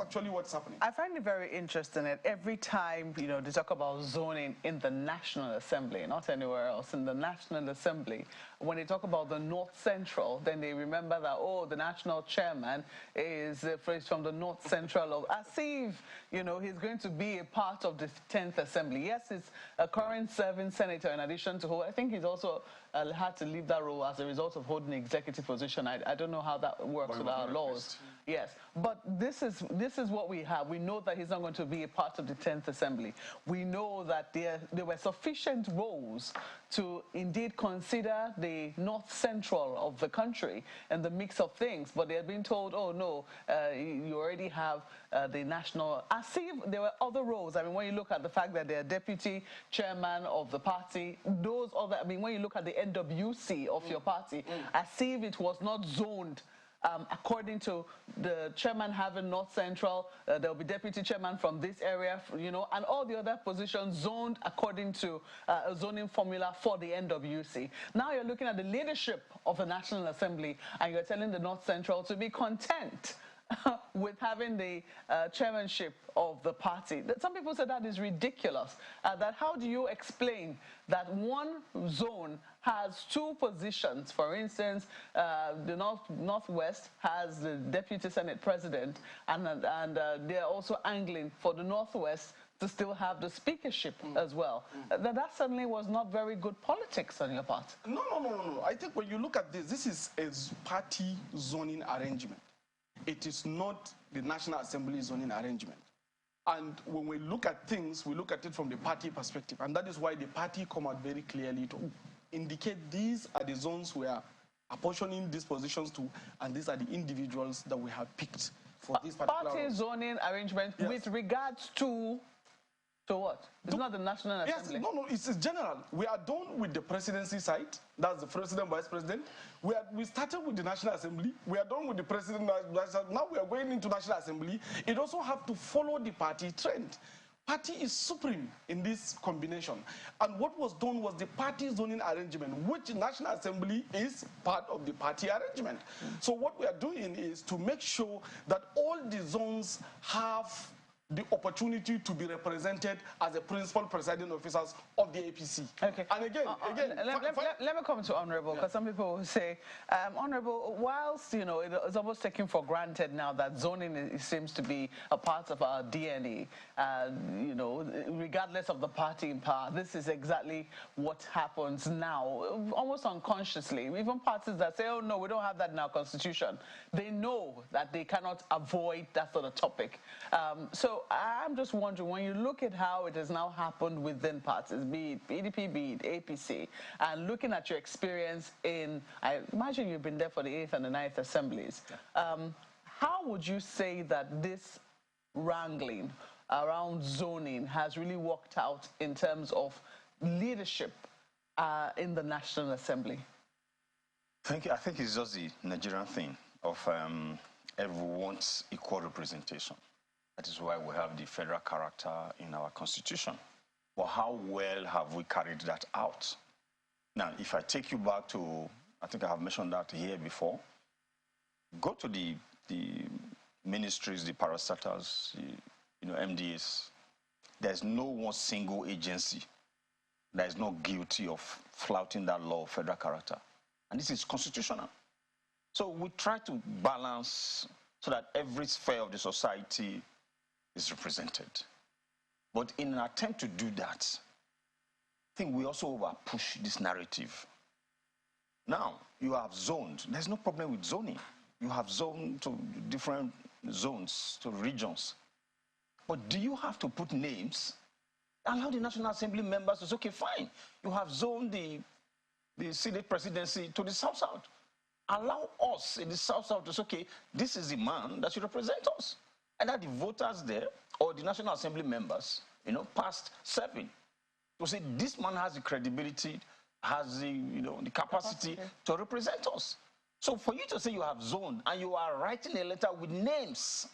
actually what's happening. I find it very interesting that every time, you know, they talk about zoning in the National Assembly, not anywhere else, in the National Assembly, when they talk about the North Central, then they remember that, oh, the national chairman is from the North Central, as if, you know, he's going to be a part of the 10th Assembly. Yes, he's a current serving senator in addition to who I think he's also had to leave that role as a result of holding an executive position. I don't know how that works with our laws. Yes, but this is what we have. We know that he's not going to be a part of the 10th Assembly. We know that there were sufficient roles to indeed consider the North Central of the country and the mix of things, but they're being told, oh no, you already have the national, as if there were other roles. I mean, when you look at the fact that they're deputy chairman of the party, those other, I mean, when you look at the NWC of your party, as if it was not zoned according to the chairman having North Central, there will be deputy chairman from this area, you know, and all the other positions zoned according to a zoning formula for the NWC. Now you're looking at the leadership of the National Assembly and you're telling the North Central to be content with having the chairmanship of the party. Some people say that is ridiculous. That how do you explain that one zone has 2 positions? For instance, the Northwest has the deputy Senate president, and they're also angling for the Northwest to still have the speakership as well. That certainly was not very good politics on your part. No. I think when you look at this is a party zoning arrangement. It is not the National Assembly zoning arrangement. And when we look at things, we look at it from the party perspective. And that is why the party come out very clearly to indicate these are the zones we are apportioning these positions to, and these are the individuals that we have picked for this particular party zoning arrangement with regards to what? It's not the National Assembly. Yes, no, it's general. We are done with the presidency side. That's the president, vice president. We started with the National Assembly. We are done with the president. Now we are going into National Assembly. It also have to follow the party trend. Party is supreme in this combination. And what was done was the party zoning arrangement, which National Assembly is part of the party arrangement. So what we are doing is to make sure that all the zones have the opportunity to be represented as the principal presiding officers of the APC. Okay. And again, let me come to Honorable, because some people will say, Honorable, whilst it's almost taken for granted now that zoning seems to be a part of our DNA, regardless of the party in power, this is exactly what happens now, almost unconsciously. Even parties that say, oh no, we don't have that in our constitution, they know that they cannot avoid that sort of topic. So I'm just wondering, when you look at how it has now happened within parties, be it PDP, be it APC, and looking at your experience in, I imagine you've been there for the 8th and the 9th assemblies, how would you say that this wrangling around zoning has really worked out in terms of leadership in the National Assembly? I think it's just the Nigerian thing of everyone wants equal representation. That is why we have the federal character in our constitution. But how well have we carried that out? Now, if I take you back to, I think I have mentioned that here before, go to the ministries, the parastatals, MDAs. There's no one single agency that is not guilty of flouting that law of federal character. And this is constitutional. So we try to balance so that every sphere of the society is represented. But in an attempt to do that, I think we also over-push this narrative. Now, you have zoned. There's no problem with zoning. You have zoned to different zones, to regions. But do you have to put names? Allow the National Assembly members to say, okay, fine. You have zoned the Senate presidency to the South-South. Allow us in the South-South to say, okay, this is the man that should represent us. And that the voters there, or the National Assembly members, past serving, to say this man has the credibility, has the, the capacity to represent us. So for you to say you have zoned and you are writing a letter with names,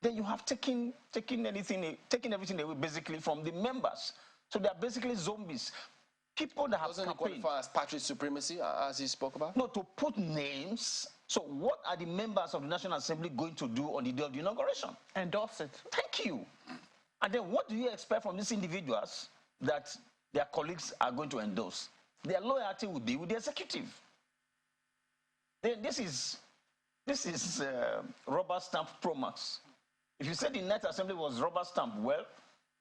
then you have taken everything away basically from the members. So they are basically zombies. People that have Doesn't it qualify as party supremacy, as he spoke about? No, to put names. So what are the members of the National Assembly going to do on the day of the inauguration? Endorse it. Thank you. And then what do you expect from these individuals that their colleagues are going to endorse? Their loyalty will be with the executive. Then this is rubber stamp Promax. If you said the Net Assembly was rubber stamp, well,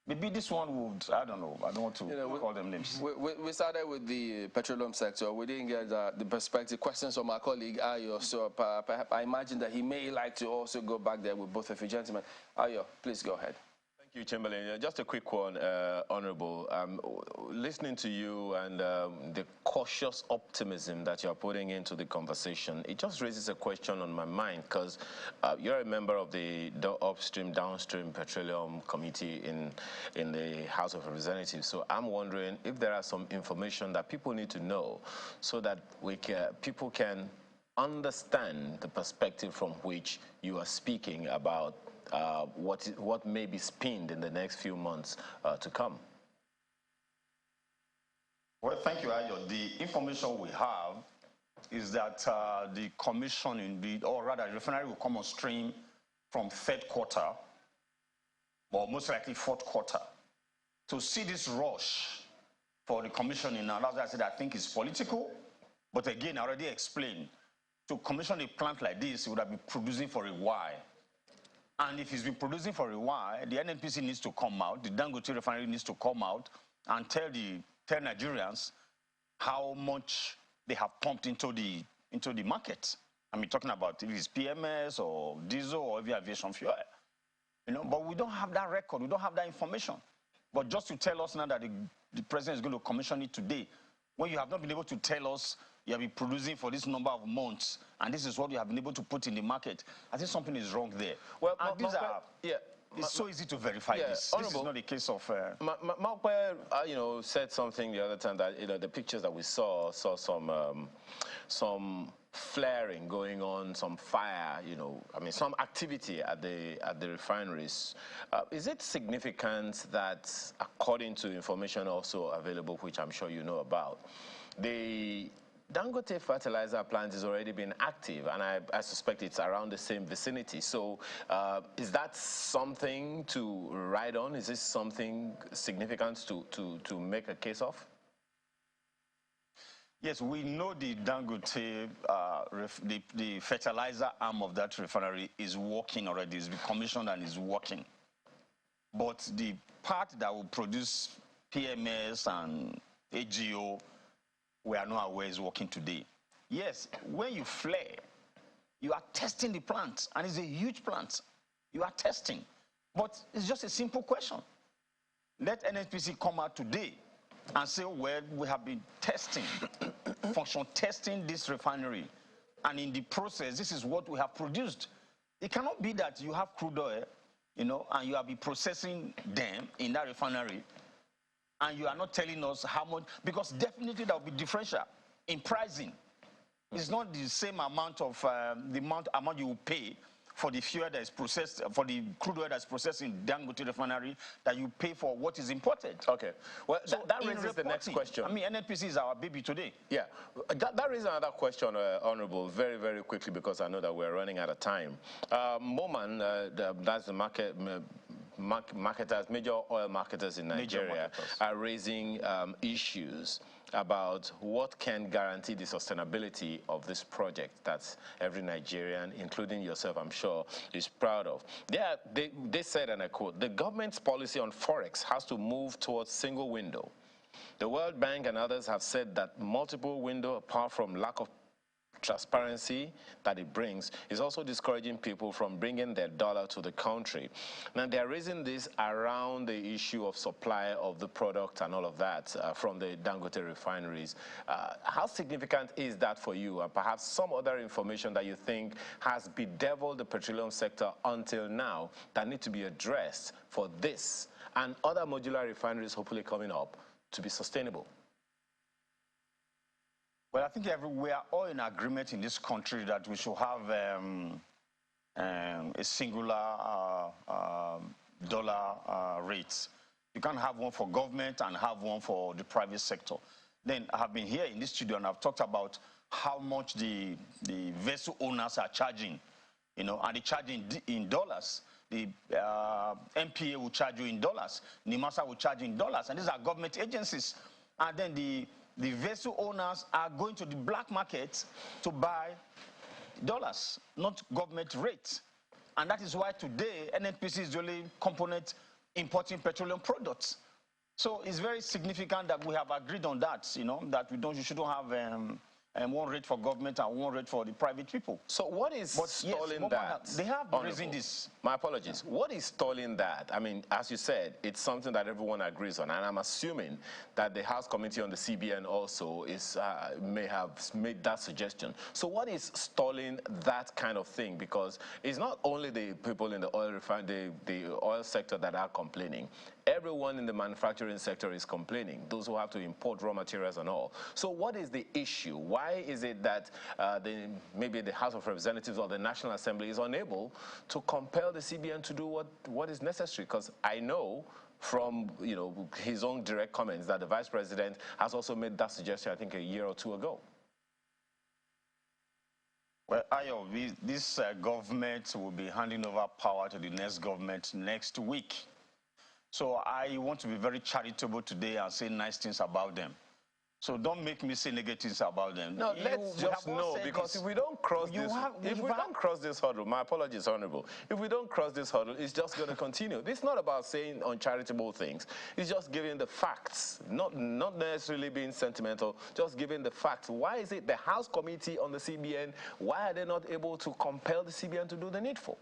maybe this one would, I don't know, I don't want to call them names. We started with the petroleum sector. We didn't get the perspective questions from our colleague Ayo, so perhaps I imagine that he may like to also go back there with both of you gentlemen. Ayo, please go ahead. Thank you, Chamberlain. Just a quick one, Honorable. Listening to you and the cautious optimism that you're putting into the conversation, it just raises a question on my mind, because you're a member of the Upstream Downstream Petroleum Committee in the House of Representatives. So I'm wondering if there are some information that people need to know so that people can understand the perspective from which you are speaking about what may be spinned in the next few months to come. Well, thank you, Ayo. The information we have is that the commission, or rather, the refinery will come on stream from 3rd quarter, or most likely 4th quarter. To see this rush for the commissioning, and as I said, I think it's political. But again, I already explained, to commission a plant like this, it would have been producing for a while. And if it's been producing for a while, the NNPC needs to come out, the Dangote Refinery needs to come out and tell Nigerians how much they have pumped into the market. I mean, talking about if it's PMS or diesel or heavy aviation fuel. You know, but we don't have that record, we don't have that information. But just to tell us now that the president is going to commission it today, when you have not been able to tell us you have been producing for this number of months, and this is what you have been able to put in the market, I think something is wrong there. Well, and it's so easy to verify this. This is not a case of... Malcolm, you know, said something the other time that, you know, the pictures that we saw some flaring going on, some fire, you know, I mean, some activity at the refineries. Is it significant that, according to information also available, which I'm sure you know about, the Dangote fertilizer plant has already been active, and I suspect it's around the same vicinity. So is that something to ride on? Is this something significant to make a case of? Yes, we know the Dangote, the fertilizer arm of that refinery is working already. It's been commissioned and is working. But the part that will produce PMS and AGO, we are not aware is working today. Yes, when you flare, you are testing the plant, and it's a huge plant. You are testing. But it's just a simple question. Let NNPC come out today and say, well, we have been testing, function testing this refinery, and in the process, this is what we have produced. It cannot be that you have crude oil, you know, and you have been processing them in that refinery, and you are not telling us how much, because definitely there will be differential in pricing. It's not the same amount of, the amount you will pay for the fuel that is processed, for the crude oil that's processed in Dangote Refinery, that you pay for what is imported. Okay. Well, so that raises the next question. I mean, NNPC is our baby today. Yeah. That raises another question, Honorable, very, very quickly, because I know that we're running out of time. Moman, that's the marketers, major oil marketers in Nigeria, are raising issues about what can guarantee the sustainability of this project that every Nigerian, including yourself, I'm sure, is proud of. They said, and I quote, "The government's policy on Forex has to move towards single window. The World Bank and others have said that multiple window, apart from lack of transparency that it brings, is also discouraging people from bringing their dollar to the country." Now, they're raising this around the issue of supply of the product and all of that from the Dangote refineries. How significant is that for you? And perhaps some other information that you think has bedeviled the petroleum sector until now that need to be addressed for this and other modular refineries hopefully coming up to be sustainable? Well, I think we are all in agreement in this country that we should have a singular dollar rate. You can't have one for government and have one for the private sector. Then I have been here in this studio and I've talked about how much the vessel owners are charging, you know, and they charge in dollars. The MPA will charge you in dollars. NIMASA will charge in dollars, and these are government agencies. And then the vessel owners are going to the black market to buy dollars, not government rates. And that is why today NNPC is the only component importing petroleum products. So it's very significant that we have agreed on that, you know, that you shouldn't have one rate for government and one rate for the private people. So what is stalling that? They have been raising this. My apologies. What is stalling that? I mean, as you said, it's something that everyone agrees on, and I'm assuming that the House Committee on the CBN also may have made that suggestion. So what is stalling that kind of thing? Because it's not only the people in the oil sector that are complaining. Everyone in the manufacturing sector is complaining, those who have to import raw materials and all. So what is the issue? Why is it that maybe the House of Representatives or the National Assembly is unable to compel the CBN to do what is necessary? Because I know from his own direct comments that the Vice President has also made that suggestion, I think, a year or two ago. Well, Ayo, this government will be handing over power to the next government next week. So I want to be very charitable today and say nice things about them. So don't make me say negatives about them. No, let's just know, because if we don't cross this hurdle, my apologies, Honorable, if we don't cross this hurdle, it's just going to continue. This is not about saying uncharitable things. It's just giving the facts, not necessarily being sentimental, just giving the facts. Why is it the House Committee on the CBN, why are they not able to compel the CBN to do the needful?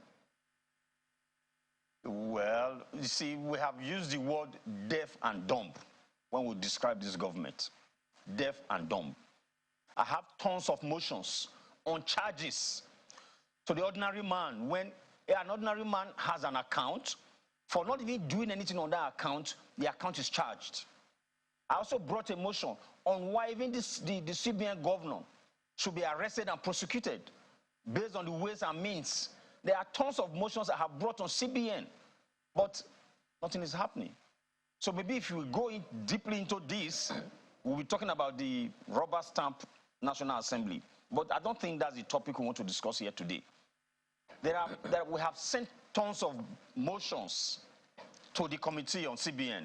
Well, you see, we have used the word deaf and dumb when we describe this government. Deaf and dumb. I have tons of motions on charges to the ordinary man. When an ordinary man has an account, for not even doing anything on that account, the account is charged. I also brought a motion on why even the CBN governor should be arrested and prosecuted based on the ways and means. There are tons of motions I have brought on CBN, but nothing is happening. So maybe if we go deeply into this, we'll be talking about the rubber stamp National Assembly. But I don't think that's the topic we want to discuss here today. We have sent tons of motions to the committee on CBN.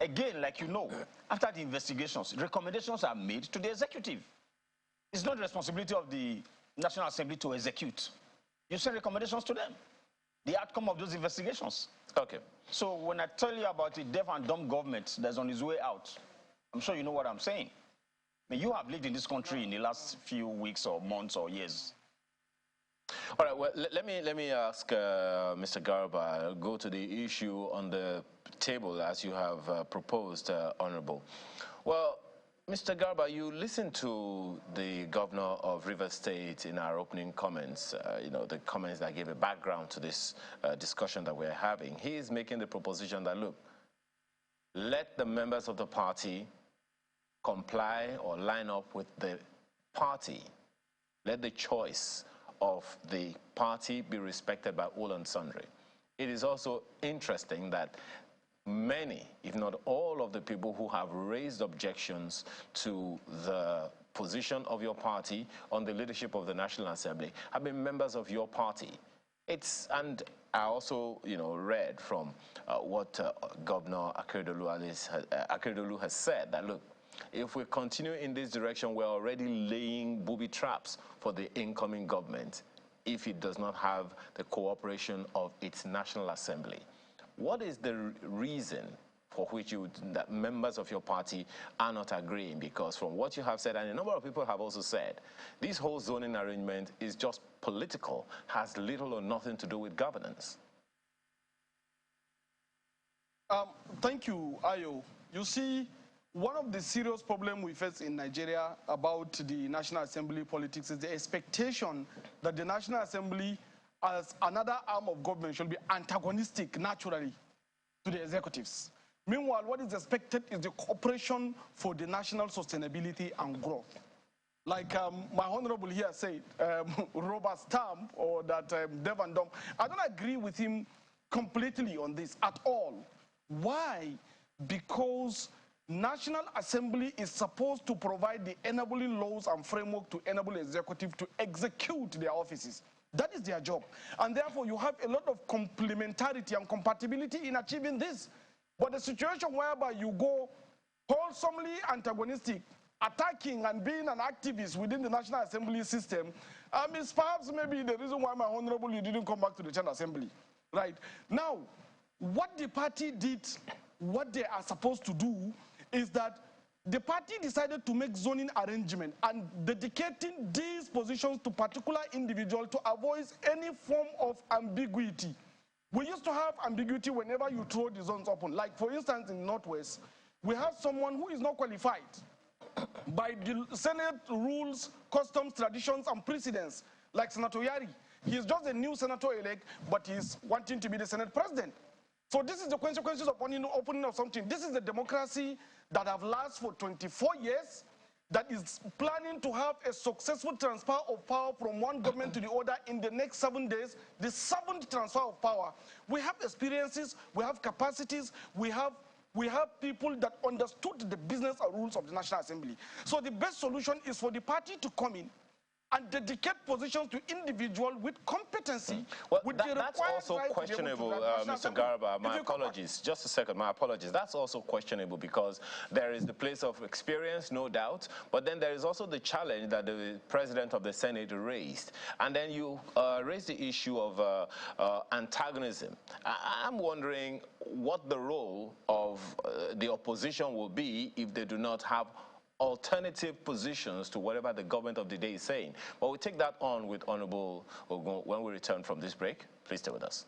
Again, like you know, after the investigations, recommendations are made to the executive. It's not the responsibility of the National Assembly to execute. You send recommendations to them. The outcome of those investigations. Okay. So when I tell you about a deaf and dumb government that's on its way out, I'm sure you know what I'm saying. I mean, you have lived in this country in the last few weeks or months or years. All right, well, let me ask Mr. Garba, go to the issue on the table as you have proposed, Honorable. Well, Mr. Garba, you listened to the governor of Rivers State in our opening comments, you know, the comments that gave a background to this discussion that we're having. He is making the proposition that, look, let the members of the party comply or line up with the party. Let the choice of the party be respected by all and sundry. It is also interesting that many, if not all, of the people who have raised objections to the position of your party on the leadership of the National Assembly have been members of your party. And I also, you know, read from what Governor Akeredolu has said, that look, if we continue in this direction, we're already laying booby traps for the incoming government if it does not have the cooperation of its National Assembly. What is the reason for which that members of your party are not agreeing? Because from what you have said, and a number of people have also said, this whole zoning arrangement is just political, has little or nothing to do with governance. Thank you, Ayo. You see, one of the serious problems we face in Nigeria about the National Assembly politics is the expectation that the National Assembly, as another arm of government, should be antagonistic naturally to the executives. Meanwhile, what is expected is the cooperation for the national sustainability and growth. Like my honorable here said, Robert Stamp, or that deaf and dumb, I don't agree with him completely on this at all. Why? Because National Assembly is supposed to provide the enabling laws and framework to enable executive to execute their offices. That is their job. And therefore, you have a lot of complementarity and compatibility in achieving this. But the situation whereby you go wholesomely antagonistic, attacking and being an activist within the National Assembly system, is perhaps maybe the reason why, my honorable, you didn't come back to the National Assembly. Right? Now, what the party did, what they are supposed to do, is that the party decided to make zoning arrangement and dedicating these positions to particular individuals to avoid any form of ambiguity. We used to have ambiguity whenever you throw the zones open. Like, for instance, in Northwest, we have someone who is not qualified by the Senate rules, customs, traditions, and precedents, like Senator Yari. He is just a new senator-elect, but he's wanting to be the Senate president. So this is the consequences of opening of something. This is the democracy that have lasted for 24 years, that is planning to have a successful transfer of power from one government to the other in the next 7 days, the 7th transfer of power. We have experiences, we have capacities, we have people that understood the business and rules of the National Assembly. So the best solution is for the party to come in and dedicate positions to individuals with competency. Well, with that's also questionable, Mr. Garba. My apologies. Just a second. My apologies. That's also questionable because there is the place of experience, no doubt, but then there is also the challenge that the President of the Senate raised. And then you raised the issue of antagonism. I'm wondering what the role of the opposition will be if they do not have alternative positions to whatever the government of the day is saying. But we'll take that on with Honorable Ogun when we return from this break. Please stay with us.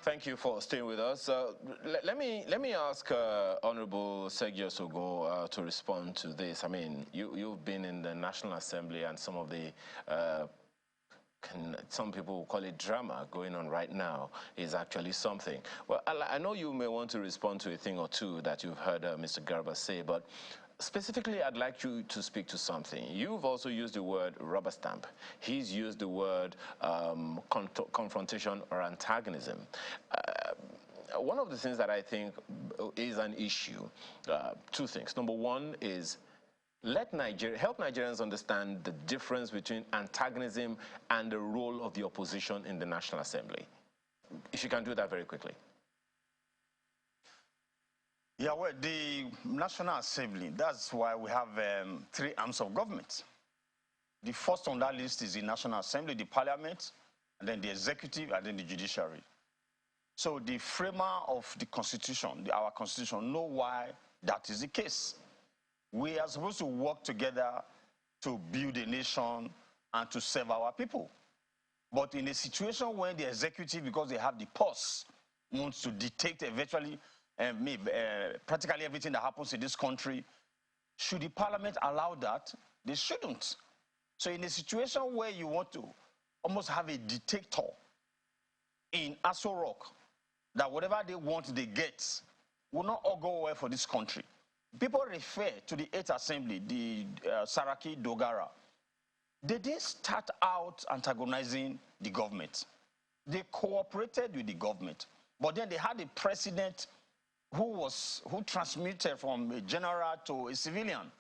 Thank you for staying with us. Let me ask Honorable Sergio Sogo to respond to this. I mean, you've been in the National Assembly, and some of the some people will call it drama going on right now is actually something. Well, I know you may want to respond to a thing or two that you've heard Mr. Garba say, but specifically, I'd like you to speak to something. You've also used the word rubber stamp. He's used the word confrontation or antagonism. One of the things that I think is an issue, two things. Number one is help Nigerians understand the difference between antagonism and the role of the opposition in the National Assembly. If you can do that very quickly. Yeah, well, the National Assembly, that's why we have three arms of government. The first on that list is the National Assembly, the Parliament, and then the Executive, and then the Judiciary. So the framer of the Constitution, our Constitution, know why that is the case. We are supposed to work together to build a nation and to serve our people. But in a situation when the Executive, because they have the pulse, wants to dictate eventually practically everything that happens in this country, should the Parliament allow that? They shouldn't. So in a situation where you want to almost have a dictator in Aso Rock, that whatever they want, they get, will not all go well for this country. People refer to the 8th Assembly, the Saraki Dogara. They didn't start out antagonizing the government. They cooperated with the government. But then they had a president who transmitted from a general to a civilian,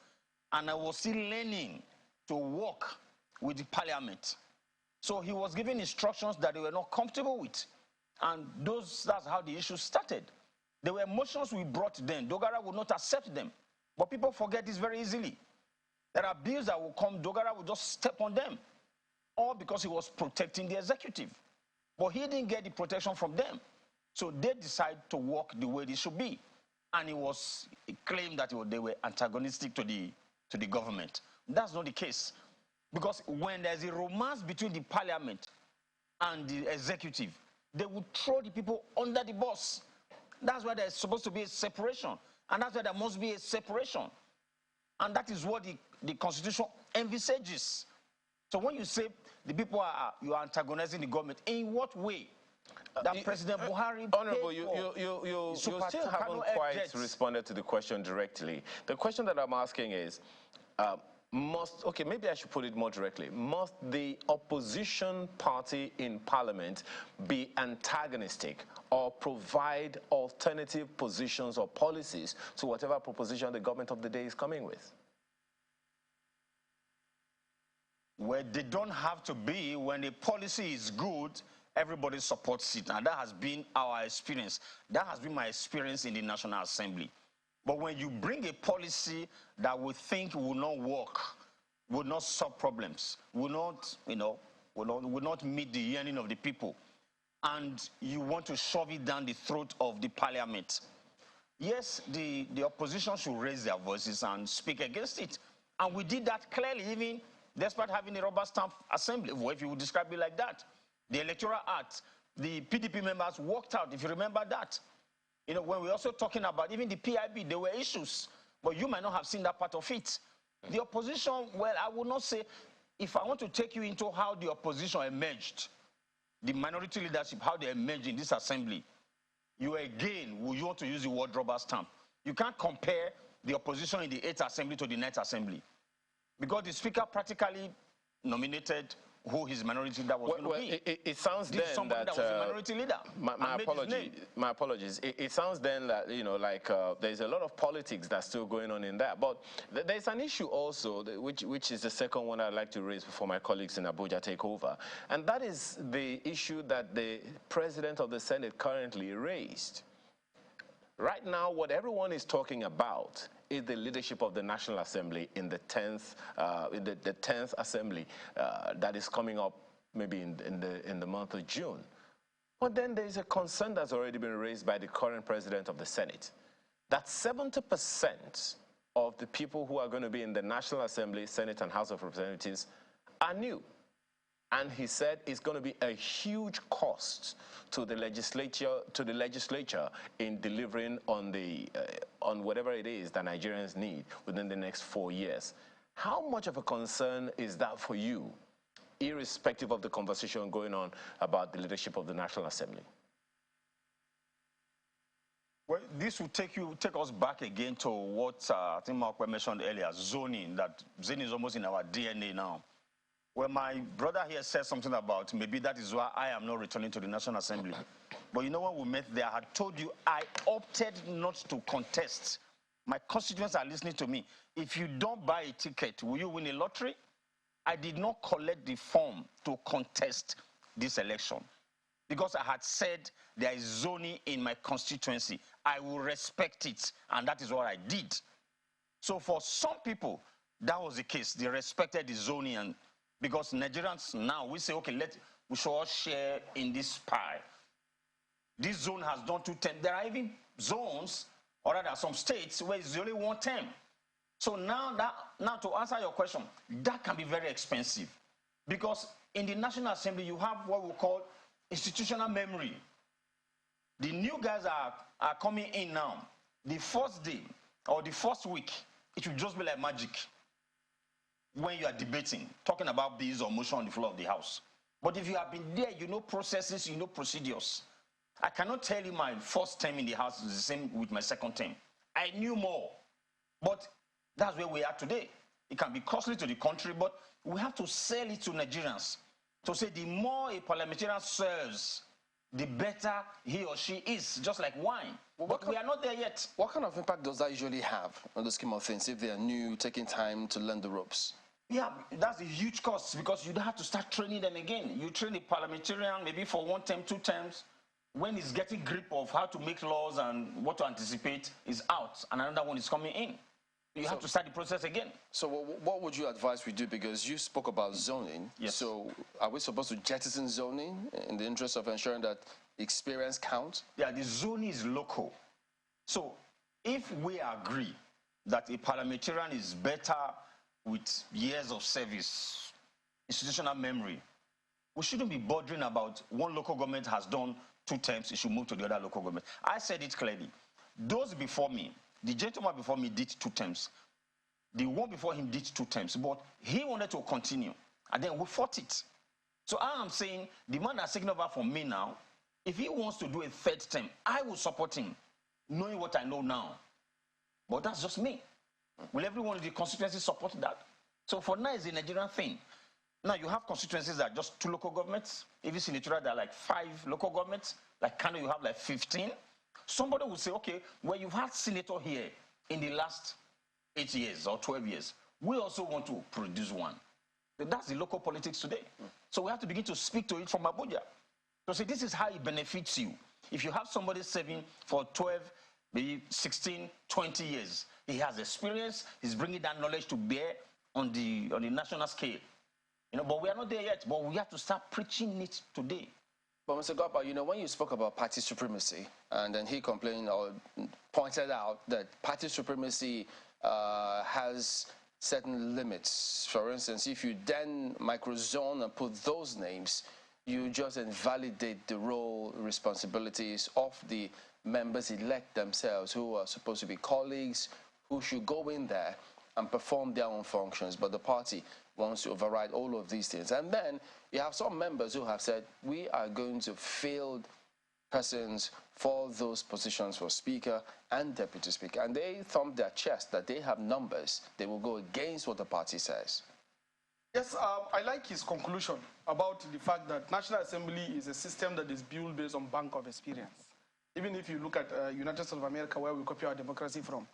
and I was still learning to work with the Parliament. So he was giving instructions that they were not comfortable with, and that's how the issue started. There were motions we brought then. Dogara would not accept them, but people forget this very easily. There are bills that will come, Dogara will just step on them, all because he was protecting the executive. But he didn't get the protection from them. So they decided to work the way they should be. And he claimed that they were antagonistic to the government. That's not the case. Because when there's a romance between the Parliament and the executive, they would throw the people under the bus. That's why there's supposed to be a separation. And that's why there must be a separation. And that is what the Constitution envisages. So when you say the people you are antagonizing the government, in what way? That President Buhari Honorable, you still haven't quite responded to the question directly. The question that I'm asking is, okay, maybe I should put it more directly. Must the opposition party in Parliament be antagonistic or provide alternative positions or policies to whatever proposition the government of the day is coming with? Well, they don't have to be. When a policy is good, everybody supports it, and that has been our experience. That has been my experience in the National Assembly. But when you bring a policy that we think will not work, will not solve problems, will not meet the yearning of the people, and you want to shove it down the throat of the Parliament, yes, the opposition should raise their voices and speak against it. And we did that clearly, even despite having a rubber stamp assembly, if you would describe it like that. The Electoral Act, the PDP members walked out, if you remember that. When we're also talking about even the PIB, there were issues, but you might not have seen that part of it. The opposition, well, I would not say, if I want to take you into how the opposition emerged, the minority leadership, how they emerged in this assembly, you again, you want to use the word rubber stamp. You can't compare the opposition in the 8th Assembly to the 9th Assembly. Because the Speaker practically nominated who his minority leader was going to be. It sounds this then that was a minority leader. My apologies. It sounds then that, you know, like there's a lot of politics that's still going on in that. But there's an issue also, which is the second one I'd like to raise before my colleagues in Abuja take over. And that is the issue that the President of the Senate currently raised. Right now, what everyone is talking about is the leadership of the National Assembly in the 10th, the 10th Assembly that is coming up maybe in the month of June. But then there is a concern that's already been raised by the current President of the Senate, that 70% of the people who are going to be in the National Assembly, Senate, and House of Representatives are new. And he said it's going to be a huge cost to the legislature in delivering on on whatever it is that Nigerians need within the next 4 years. How much of a concern is that for you, irrespective of the conversation going on about the leadership of the National Assembly? Well, this will take us back again to what I think Mark mentioned earlier, zoning. That zoning is almost in our DNA now. Well, my brother here said something about maybe that is why I am not returning to the National Assembly. But you know, when we met there, I had told you I opted not to contest. My constituents are listening to me. If you don't buy a ticket, will you win a lottery? I did not collect the form to contest this election because I had said there is zoning in my constituency. I will respect it, and that is what I did. So for some people, that was the case. They respected the zoning, and because Nigerians now, we say, okay, we should all share in this pie. This zone has done 2 terms. There are even zones, or rather some states, where it's only 1 term. So now to answer your question, that can be very expensive. Because in the National Assembly, you have what we call institutional memory. The new guys are coming in now. The first day, or the first week, it will just be like magic. When you are debating, talking about bills or motion on the floor of the House. But if you have been there, you know processes, you know procedures. I cannot tell you my first term in the House is the same with my second term. I knew more. But that's where we are today. It can be costly to the country, but we have to sell it to Nigerians. To say the more a parliamentarian serves, the better he or she is, just like wine. But we are not there yet. What kind of impact does that usually have on the scheme of things if they are new, taking time to learn the ropes? Yeah, that's a huge cost because you don't have to start training them again. You train a parliamentarian maybe for 1 term, 2 terms. When he's getting grip of how to make laws and what to anticipate, is out, and another one is coming in. You have to start the process again. So what would you advise we do? Because you spoke about zoning. Yes. So are we supposed to jettison zoning in the interest of ensuring that experience counts? Yeah, the zoning is local. So if we agree that a parliamentarian is better with years of service, institutional memory, we shouldn't be bothering about one local government has done 2 terms, it should move to the other local government. I said it clearly. Those before me, the gentleman before me did 2 terms. The one before him did 2 terms, but he wanted to continue, and then we fought it. So I am saying, the man that's taking over from me now, if he wants to do a 3rd term, I will support him, knowing what I know now. But that's just me. Will everyone in the constituency support that? So for now, it's a Nigerian thing. Now, you have constituencies that are just 2 local governments. If it's senatorial, there are like 5 local governments. Like Kano, you have like 15. Somebody will say, okay, well, you've had senator here in the last 8 years or 12 years. We also want to produce one. That's the local politics today. So we have to begin to speak to it from Abuja. So say, this is how it benefits you. If you have somebody serving for 12, maybe 16, 20 years, he has experience, he's bringing that knowledge to bear on the national scale. You know, but we are not there yet, but we have to start preaching it today. But Mr. Gopal, you know, when you spoke about party supremacy, and then he complained or pointed out that party supremacy has certain limits. For instance, if you then microzone and put those names, you just invalidate the role, responsibilities of the members elect themselves, who are supposed to be colleagues, who should go in there and perform their own functions. But the party wants to override all of these things. And then you have some members who have said, we are going to field persons for those positions for Speaker and Deputy Speaker, and they thump their chest that they have numbers. They will go against what the party says. Yes, I like his conclusion about the fact that National Assembly is a system that is built based on bank of experience. Even if you look at United States of America, where we copy our democracy from.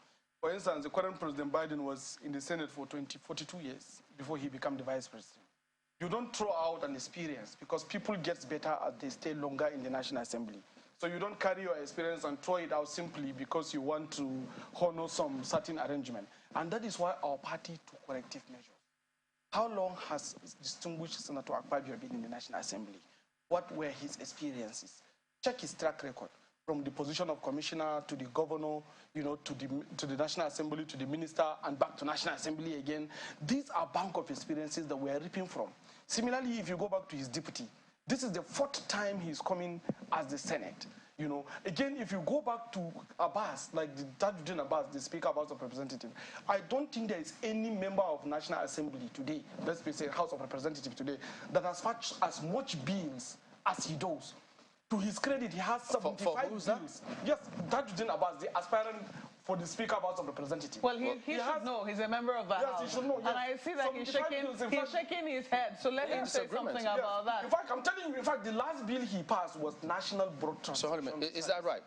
For instance, the current President Biden was in the Senate for 42 years before he became the Vice President. You don't throw out an experience because people get better as they stay longer in the National Assembly. So you don't carry your experience and throw it out simply because you want to honor some certain arrangement. And that is why our party took corrective measures. How long has distinguished Senator Akpabio been in the National Assembly? What were his experiences? Check his track record from the position of commissioner to the governor, to the National Assembly, to the minister, and back to National Assembly again. These are bank of experiences that we are reaping from. Similarly, if you go back to his deputy, this is the 4th time he's coming as the Senate. Again, if you go back to Abbas, like the Tajuddin Abbas, the Speaker of House of Representatives, I don't think there is any member of National Assembly today, let's say House of Representatives today, that has fetched as much bills as he does. To his credit, he has 75 bills. Yes, Tajuddin Abbas, the aspirant for the Speaker of House of Representatives. Well, he should know. He's a member of the House. Yes, he should know. Yes. And I see that he's shaking his head. So let him say something about that. In fact, I'm telling you, the last bill he passed was National Broad Transportation. So hold on a minute. Is that right?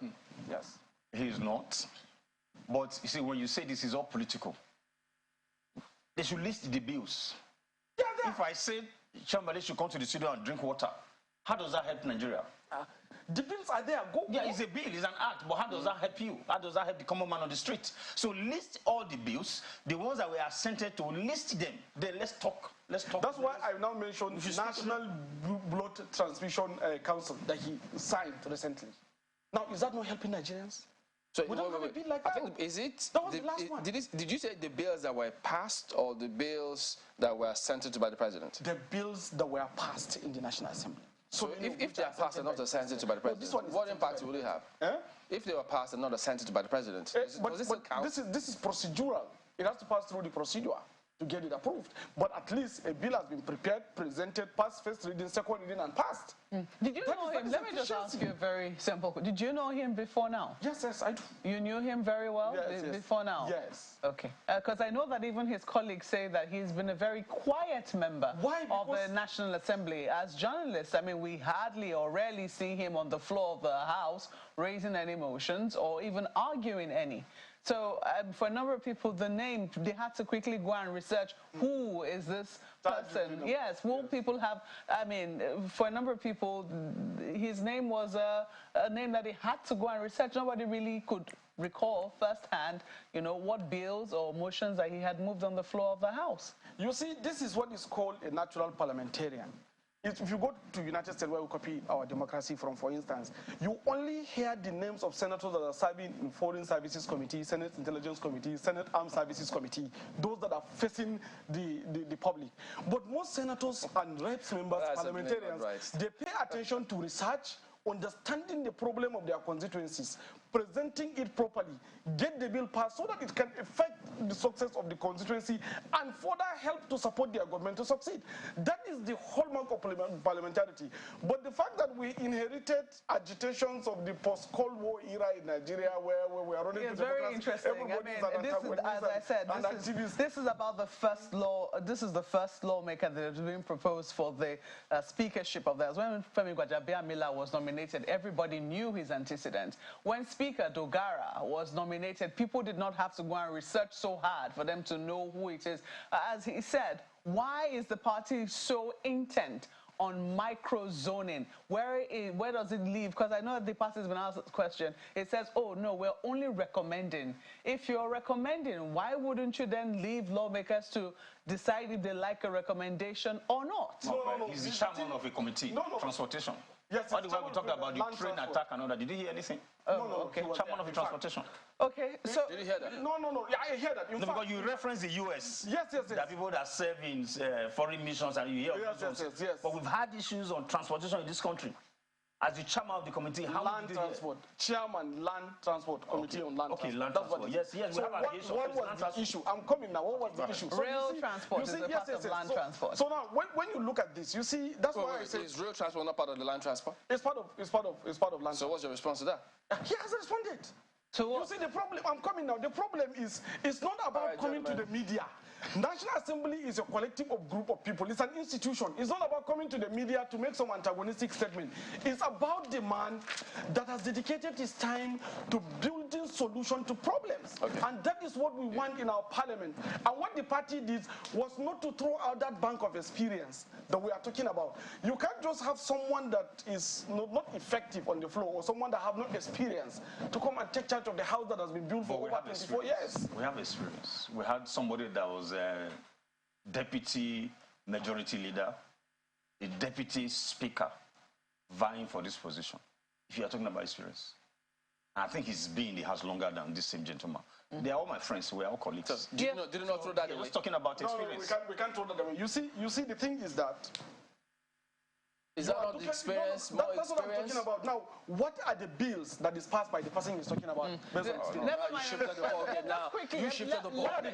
Yes. He's not. But you see, when you say this is all political, they should list the bills. Yeah, if I say somebody should come to the studio and drink water, how does that help Nigeria? The bills are there. Go. Yeah, it's a bill, it's an act, but how does that help you? How does that help the common man on the street? So list all the bills, the ones that we are sent to, list them. Then let's talk. That's why I now mentioned National Blood Transfusion Council that he signed recently. Now, is that not helping Nigerians? So we don't have a bill like that. I think, is it? That was the last one. Did you say the bills that were passed or the bills that were sent to by the president? The bills that were passed in the National Assembly. So if they are passed and not sent to by the president, what impact will it have? If they were passed and not sent by the president, does this still count? This is procedural. It has to pass through the procedure to get it approved. But at least a bill has been prepared, presented, passed first reading, second reading, and passed. Did you know him? Let me just ask you a very simple question. Did you know him before now? Yes, I do. You knew him very well before now? Yes. Okay. Because I know that even his colleagues say that he's been a very quiet member of the National Assembly. As journalists, I mean, we hardly or rarely see him on the floor of the House raising any motions or even arguing any. So for a number of people, the name, they had to quickly go and research who is this person. Yes, will people have, I mean, for a number of people, his name was a name that they had to go and research. Nobody really could recall firsthand, what bills or motions that he had moved on the floor of the House. You see, this is what is called a natural parliamentarian. If you go to United States, where we copy our democracy from, for instance, you only hear the names of senators that are serving in Foreign Services Committee, Senate Intelligence Committee, Senate Armed Services Committee, those that are facing the public. But most senators and reps members, parliamentarians, they pay attention to research, understanding the problem of their constituencies, presenting it properly, get the bill passed so that it can affect the success of the constituency and further help to support their government to succeed. That is the hallmark of parliamentarity. But the fact that we inherited agitations of the post-Cold War era in Nigeria where we are running to democracy. Very interesting. I mean, this is, as I said, this is about the first law. This is the first lawmaker that is being proposed for the speakership of that. When Femi Gbajabiamila was nominated, everybody knew his antecedents. When Speaker Dogara was nominated, people did not have to go and research so hard for them to know who it is. As he said, why is the party so intent on micro-zoning? Where does it leave? Because I know that the party has been asked this question. It says, oh, no, we're only recommending. If you're recommending, why wouldn't you then leave lawmakers to decide if they like a recommendation or not? No. He's the chairman of a committee, transportation. Yes, all the way we talked about the train attack and all that. Did you hear anything? No. Okay, chairman of the transportation. Okay, so... Did you hear that? No. Yeah, I hear that. No, because you reference the U.S. Yes. There are people that serve in foreign missions and you hear yes. But we've had issues on transportation in this country. As the chairman of the committee, how land transport, chairman, land transport committee on land transport. Land transport. Yes, so what was the issue? I'm coming now. What was the issue? So rail transport is a part of land transport. So now, when you look at this, you see that's why I say is rail transport not part of the land transport? It's part of land. So what's your response to that? He hasn't responded. So you see the problem. I'm coming now. The problem is it's not about coming to the media. National Assembly is a collective of group of people. It's an institution. It's not about coming to the media to make some antagonistic statement. It's about the man that has dedicated his time to building solutions to problems. Okay. And that is what we want in our parliament. And what the party did was not to throw out that bank of experience that we are talking about. You can't just have someone that is not effective on the floor or someone that have no experience to come and take charge of the house that has been built for over 24 years. We have experience. We had somebody that was a deputy majority leader, a deputy speaker vying for this position. If you are talking about experience, I think he's been in the house longer than this same gentleman. They are all my friends. We are all colleagues. So, did you not throw that away? We're talking about experience. No, we can't throw that away. You see, the thing is that. Is that not the experience? More that's what I'm talking about. Now, what are the bills that is passed by the person he's talking about? Never mind.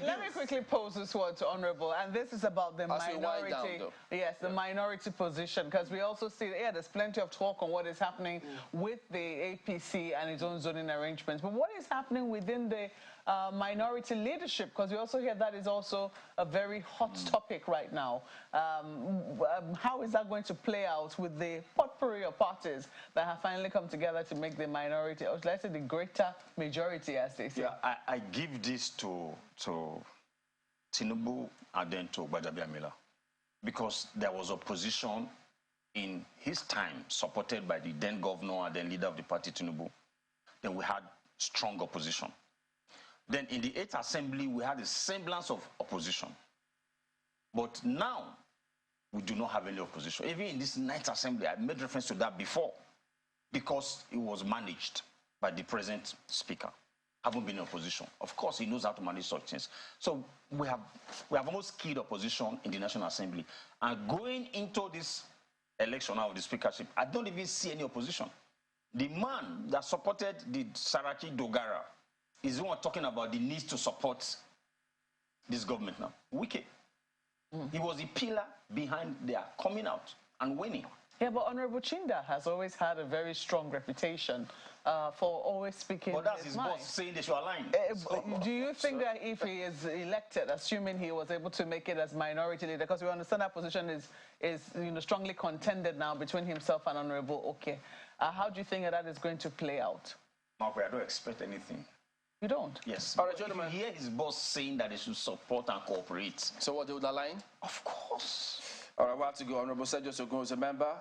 Let me quickly pose this one to Honorable, and this is about the minority. Yes, the minority position, because we also see, there's plenty of talk on what is happening with the APC and its own zoning arrangements. But what is happening within the minority leadership, because we also hear that is also a very hot topic right now. How is that going to play out with the potpourri of parties that have finally come together to make the minority, or let's say the greater majority, as they say? Yeah, I give this to Tinubu and then to Gbajabiamila, because there was opposition in his time supported by the then governor and then leader of the party, Tinubu. Then we had strong opposition. Then in the 8th Assembly, we had a semblance of opposition. But now, we do not have any opposition. Even in this 9th Assembly, I made reference to that before, because it was managed by the present speaker. Haven't been in opposition. Of course, he knows how to manage such things. So we have almost killed opposition in the National Assembly. And going into this election now of the speakership, I don't even see any opposition. The man that supported the Saraki Dogara is the one talking about the need to support this government now. Wike. He was the pillar behind their coming out and winning. Yeah, but Honorable Chinda has always had a very strong reputation for always speaking But that's his his boss saying they should align. Do you think that if he is elected, assuming he was able to make it as minority leader, because we understand that position is strongly contended now between himself and Honorable Oke, how do you think that is going to play out? Mark, I don't expect anything. You don't? Yes. All right, gentlemen. If you hear his boss saying that they should support and cooperate. So what, they would align? Of course. All right, we have to go. Honorable Sergio Sogun is a member,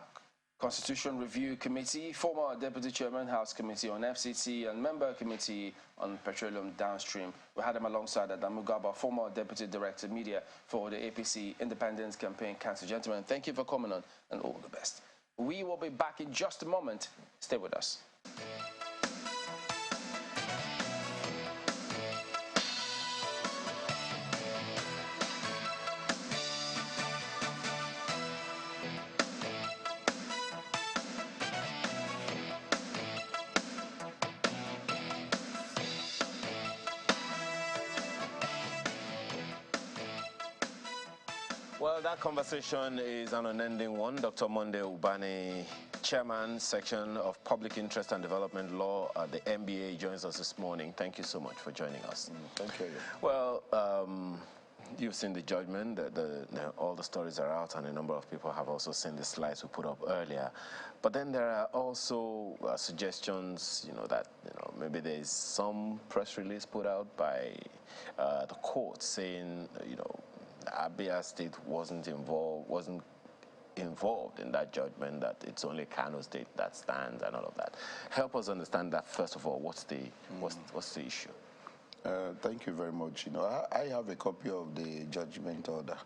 Constitution Review Committee, former Deputy Chairman, House Committee on FCT, and member Committee on Petroleum Downstream. We had him alongside Adamu Gaba, former Deputy Director Media for the APC Independence Campaign Council. Gentlemen, thank you for coming on, and all the best. We will be back in just a moment. Stay with us. Well, that conversation is an unending one. Dr. Monday Ubani, Chairman, Section of Public Interest and Development Law at the MBA, joins us this morning. Thank you so much for joining us. Thank you. Well, you've seen the judgment. All the stories are out, and a number of people have also seen the slides we put up earlier. But then there are also suggestions, that maybe there is some press release put out by the court saying, Abia State wasn't involved in that judgment, that it's only Kano State that stands and all of that. Help us understand that, first of all. What's the issue? Thank you very much. I have a copy of the judgment order.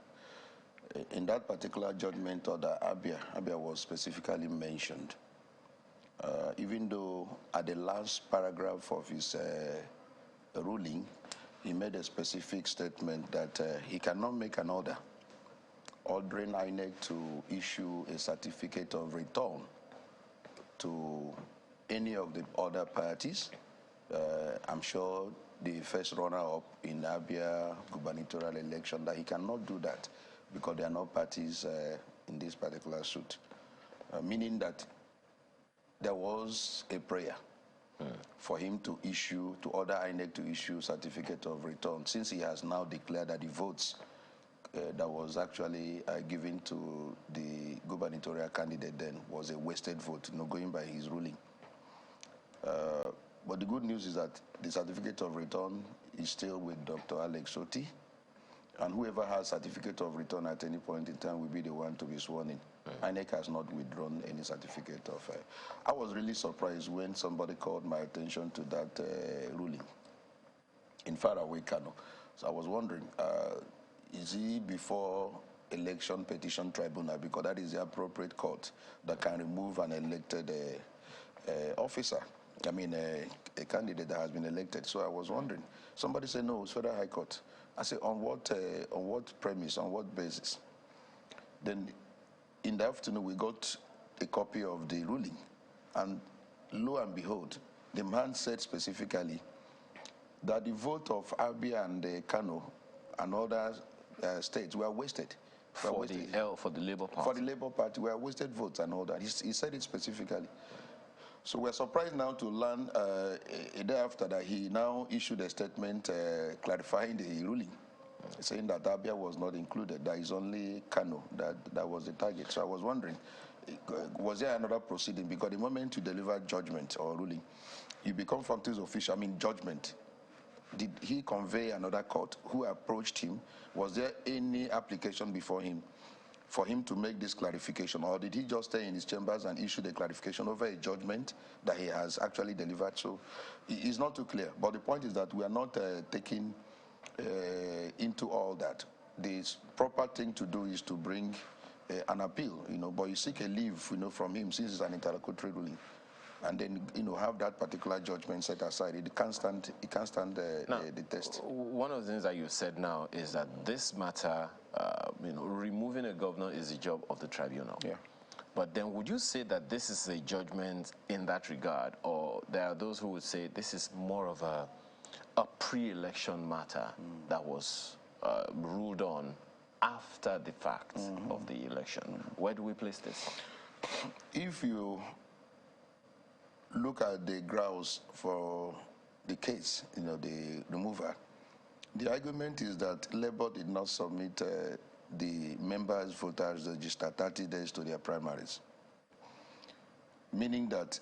In that particular judgment order, Abia was specifically mentioned. Even though at the last paragraph of his ruling, he made a specific statement that he cannot make an order ordering INEC to issue a certificate of return to any of the other parties. I'm sure the first runner-up in Abia gubernatorial election, that he cannot do that because they are not parties in this particular suit, meaning that there was a prayer for him to issue, to order INEC to issue certificate of return, since he has now declared that the votes that was actually given to the gubernatorial candidate then was a wasted vote, going by his ruling. But the good news is that the certificate of return is still with Dr. Alex Otti, and whoever has certificate of return at any point in time will be the one to be sworn in. INEC has not withdrawn any certificate of. I was really surprised when somebody called my attention to that ruling in faraway Kano. So I was wondering, is he before election petition tribunal, because that is the appropriate court that can remove an elected officer. I mean, a candidate that has been elected. So I was wondering. Somebody said no, it's Federal High Court. I said, on what premise, on what basis? Then in the afternoon, we got a copy of the ruling, and lo and behold, the man said specifically that the vote of Abia and Kano and other states were wasted. For the Labour Party. For the Labour Party, were wasted votes and all that. He said it specifically. So we're surprised now to learn a day after that he now issued a statement clarifying the ruling, saying that Abia was not included. That is only Kano that was the target. So I was wondering, was there another proceeding? Because the moment you deliver judgment or ruling, you become functus official, judgment. Did he convey another court who approached him? Was there any application before him for him to make this clarification, or did he just stay in his chambers and issue the clarification over a judgment that he has actually delivered? So it's not too clear. But the point is that we are not taking into all that. The proper thing to do is to bring an appeal, but you seek a leave, from him, since it's an interlocutory ruling, and then have that particular judgment set aside. It can't stand the test. One of the things that you said now is that this matter, removing a governor is the job of the tribunal. Yeah. But then would you say that this is a judgment in that regard, or there are those who would say this is more of a pre-election matter that was ruled on after the fact of the election? Where do we place this? If you look at the grounds for the case, the removal, the argument is that Labour did not submit the members' voters register 30 days to their primaries, meaning that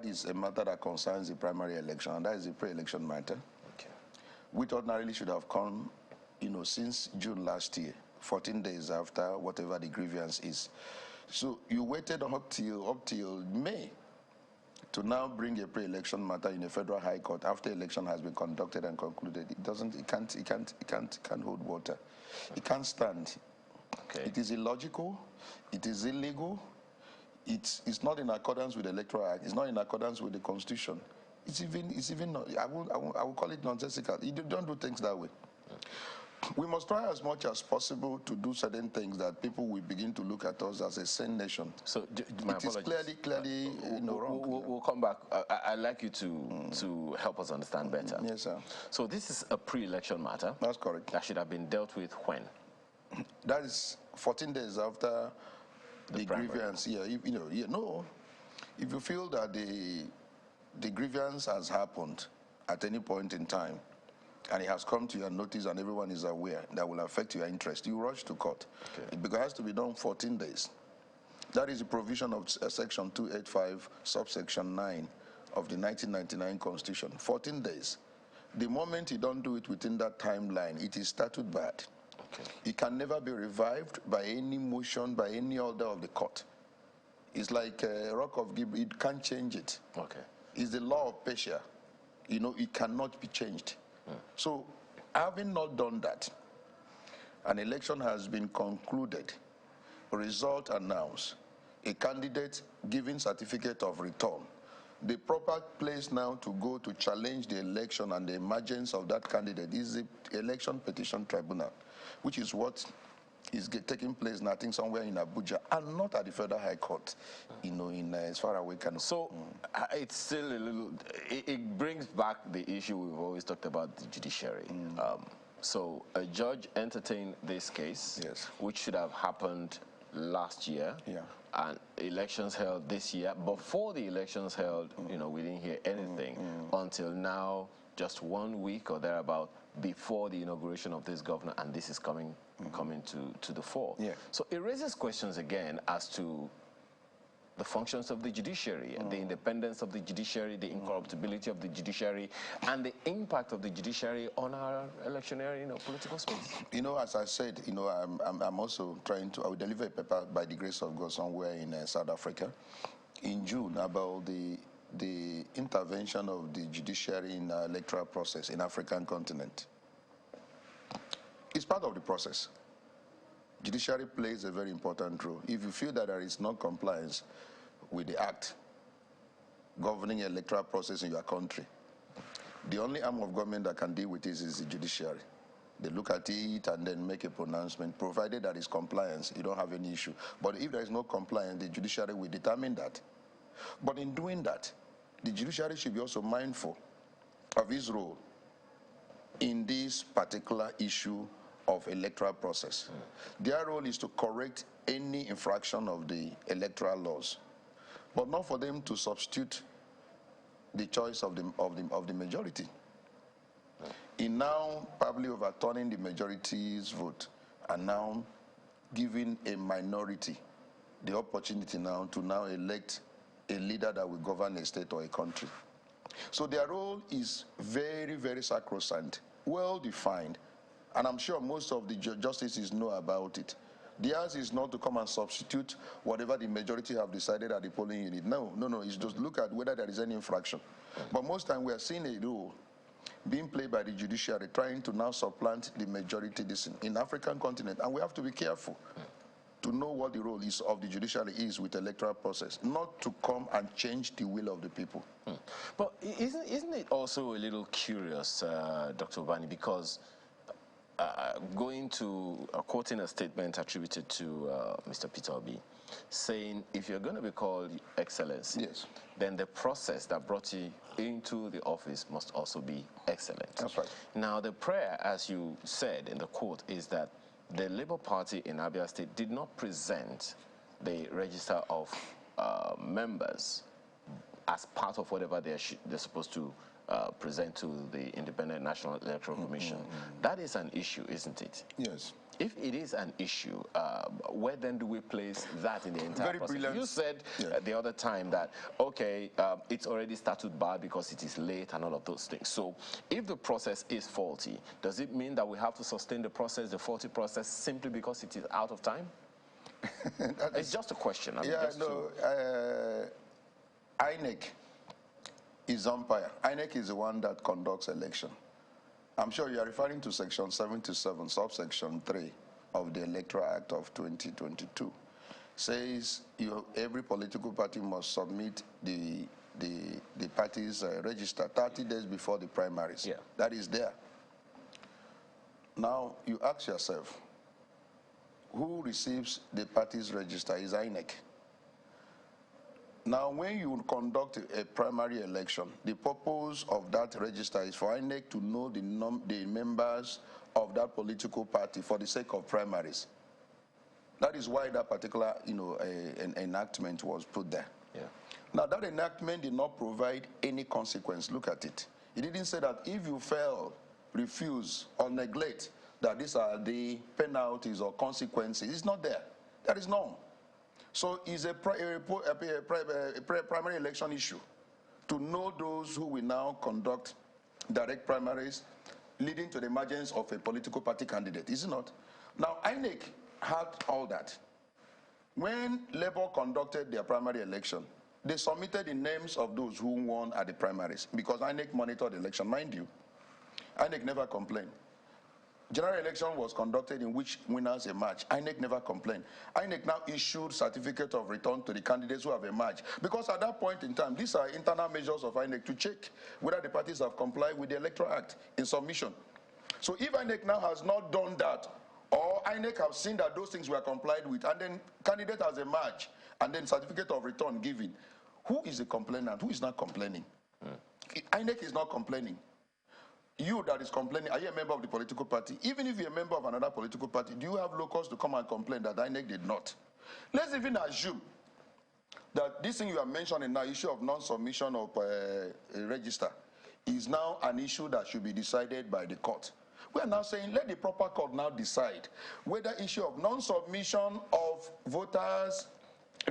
is a matter that concerns the primary election, and that is a pre-election matter, which ordinarily should have come, since June last year, 14 days after whatever the grievance is. So you waited up till May to now bring a pre-election matter in a Federal High Court after election has been conducted and concluded. It can't hold water. It can't stand. Okay. It is illogical. It is illegal. It's not in accordance with the Electoral Act. It's not in accordance with the Constitution. It's even not, I will call it nonsensical. You don't do things that way. We must try as much as possible to do certain things that people will begin to look at us as a sane nation. So it is clearly wrong. We'll come back. I'd like you to help us understand better. Yes, sir. So this is a pre-election matter. That's correct. That should have been dealt with when? That is 14 days after the grievance. Yeah, if you feel that the grievance has happened at any point in time, and it has come to your notice and everyone is aware, that will affect your interest, you rush to court. Okay. It has to be done 14 days. That is the provision of Section 285, subsection 9 of the 1999 Constitution. 14 days. The moment you don't do it within that timeline, it is statute bad. Okay. It can never be revived by any motion, by any order of the court. It's like a rock of Gibraltar. It can't change it. Okay. It's the law of Persia. It cannot be changed. So, having not done that, an election has been concluded, result announced, a candidate given certificate of return. The proper place now to go to challenge the election and the emergence of that candidate is the election petition tribunal, which is what is taking place now, I think, somewhere in Abuja, and not at the Federal High Court, you know, in as far away Kano. So it's still a little, it brings back the issue we've always talked about, the judiciary. So a judge entertained this case, yes, which should have happened last year, and elections held this year. Before the elections held, you know, we didn't hear anything until now, just 1 week or thereabout before the inauguration of this governor, and this is coming to the fore. So it raises questions again as to the functions of the judiciary, the independence of the judiciary, the incorruptibility of the judiciary, and the impact of the judiciary on our electioneering, you know, political space. You know, as I said, you know, I'm also trying to, I will deliver a paper by the grace of God somewhere in South Africa in June about the intervention of the judiciary in the electoral process in African continent. It's part of the process. Judiciary plays a very important role. If you feel that there is no compliance with the act governing the electoral process in your country, the only arm of government that can deal with this is the judiciary. They look at it and then make a pronouncement. Provided there is compliance, you don't have any issue. But if there is no compliance, the judiciary will determine that. But in doing that, the judiciary should be also mindful of its role in this particular issue of electoral process. Their role is to correct any infraction of the electoral laws, but not for them to substitute the choice of the majority. In now probably overturning the majority's vote and now giving a minority the opportunity now to elect a leader that will govern a state or a country. So their role is very, very sacrosanct, well defined, and I'm sure most of the justices know about it. Theirs is not to come and substitute whatever the majority have decided at the polling unit. No, it's just look at whether there is any infraction. But most time we are seeing a role being played by the judiciary trying to now supplant the majority in African continent, and we have to be careful to know what the role is of the judiciary is with the electoral process, not to come and change the will of the people. But isn't it also a little curious, Dr. Obani, because quoting a statement attributed to Mr. Peter Obi, saying if you're going to be called Excellency, then the process that brought you into the office must also be excellent. That's right. Now, the prayer, as you said in the quote, is that the Labour Party in Abia State did not present the register of members as part of whatever they're supposed to present to the Independent National Electoral Commission. That is an issue, isn't it? Yes. If it is an issue, where then do we place that in the entire Very process? brilliant. You said the other time that, okay, it's already started bad because it is late and all of those things. So if the process is faulty, does it mean that we have to sustain the process, the faulty process, simply because it is out of time? It's just a question. INEC is umpire. INEC is the one that conducts election. I'm sure you are referring to Section 77, subsection 3 of the Electoral Act of 2022. Says every political party must submit the party's register 30 days before the primaries. That is there. Now, you ask yourself, who receives the party's register is INEC. Now, when you conduct a primary election, the purpose of that register is for INEC to know the members of that political party for the sake of primaries. That is why that particular, enactment was put there. Now, that enactment did not provide any consequence. Look at it. It didn't say that if you fail, refuse, or neglect, that these are the penalties or consequences. It's not there. There is none. So it's a primary election issue to know those who will now conduct direct primaries leading to the emergence of a political party candidate, is it not? Now, INEC had all that. When Labour conducted their primary election, they submitted the names of those who won at the primaries because INEC monitored the election. Mind you, INEC never complained. General election was conducted in which winners emerged. INEC never complained. INEC now issued certificate of return to the candidates who have emerged. Because at that point in time, these are internal measures of INEC to check whether the parties have complied with the Electoral Act in submission. So if INEC now has not done that or INEC have seen that those things were complied with, and then candidate has a match, and then certificate of return given, who is the complainant? Who is not complaining? INEC is not complaining. You that is complaining, are you a member of the political party? Even if you're a member of another political party, do you have locals to come and complain that INEC did not? Let's even assume that this thing you are mentioning now, issue of non-submission of a register, is now an issue that should be decided by the court. We are now saying let the proper court now decide whether issue of non-submission of voters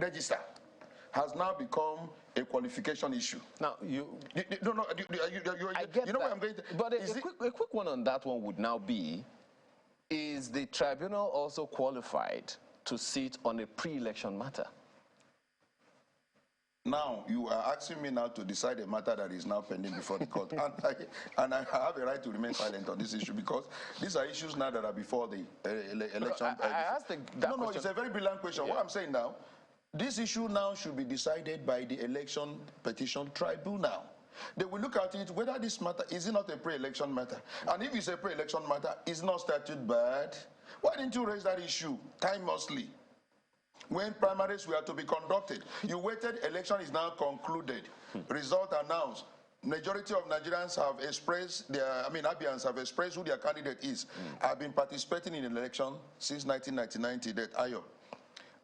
register has now become a qualification issue. Now, you know where I'm going to, but a quick one on that one would now be, is the tribunal also qualified to sit on a pre-election matter? Now, you are asking me now to decide a matter that is now pending before the court. and I have a right to remain silent on this issue because these are issues now that are before the election. I asked no, it's a very brilliant question. Yeah. What I'm saying now, this issue now should be decided by the election petition tribunal. They will look at it, whether this matter, is it not a pre-election matter? And if it's a pre-election matter, is not statute bad? Why didn't you raise that issue timelessly? When primaries were to be conducted, you waited, election is now concluded, result announced. Majority of Nigerians have expressed Abians have expressed who their candidate is. I've been participating in an election since 1999 that Ayo.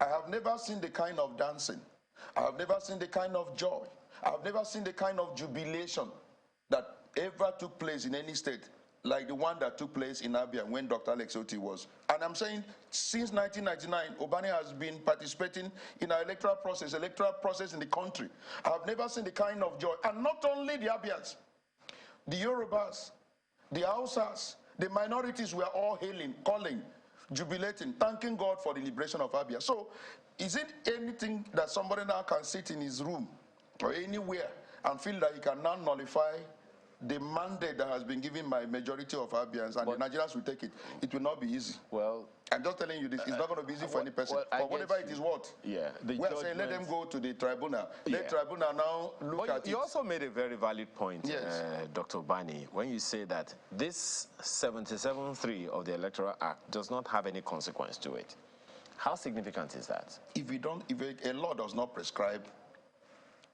I have never seen the kind of dancing. I have never seen the kind of joy. I have never seen the kind of jubilation that ever took place in any state like the one that took place in Abia when Dr. Alex Otti was. And I'm saying since 1999, Obani has been participating in our electoral process in the country. I have never seen the kind of joy. And not only the Abians, the Yorubas, the Hausas, the minorities were all hailing, calling, jubilating, thanking God for the liberation of Abia. So is it anything that somebody now can sit in his room or anywhere and feel that he can now nullify the mandate that has been given by majority of Abians, and the Nigerians will take it? It will not be easy. Well, I'm just telling you this, it's not going to be easy for any person. For whatever it is what. Yeah. We are saying let them go to the tribunal. Let tribunal now look at it. You also made a very valid point, yes. Dr. Bani, when you say that this 77(3) of the Electoral Act does not have any consequence to it. How significant is that? If a law does not prescribe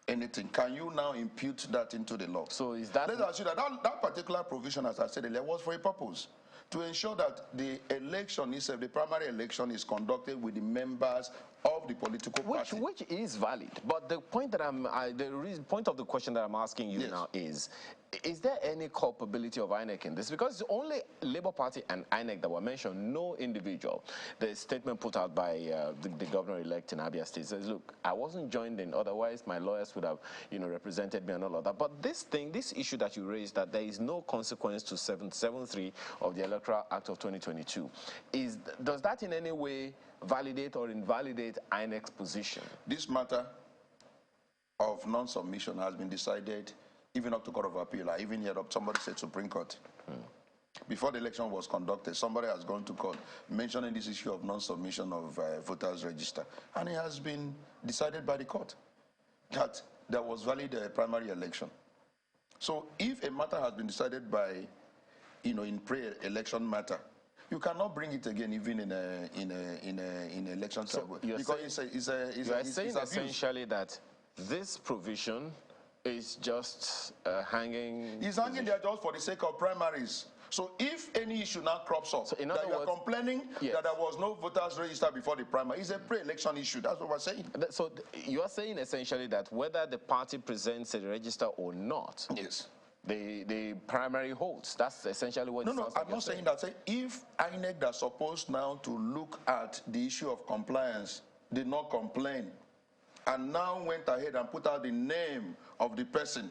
anything, can you now impute that into the law? So is that... Let's assume that particular provision, as I said earlier, was for a purpose. To ensure that the election itself, the primary election, is conducted with the members of the political party. Which is valid. But the point that point of the question that I'm asking you now is there any culpability of INEC in this? Because it's only Labour Party and INEC that were mentioned, no individual. The statement put out by the governor-elect in Abia State says, look, I wasn't joined in, otherwise my lawyers would have, represented me and all of that. But this issue that you raised, that there is no consequence to 773 of the Electoral Act of 2022, does that in any way validate or invalidate INEC's position? This matter of non-submission has been decided even up to Court of Appeal. I even heard somebody said Supreme Court. Before the election was conducted, somebody has gone to court mentioning this issue of non-submission of voters register. And it has been decided by the court that there was valid primary election. So if a matter has been decided by, in pre-election matter, you cannot bring it again even in election. So because you're saying essentially that this provision is just hanging... It's hanging there just for the sake of primaries. So if any issue now crops up, so that you are complaining that there was no voters registered before the primary, it's a pre-election issue. That's what we're saying. So you are saying essentially that whether the party presents a register or not, yes, the primary holds. That's essentially what I'm not saying that. If INEC that's supposed now to look at the issue of compliance did not complain, and now went ahead and put out the name of the person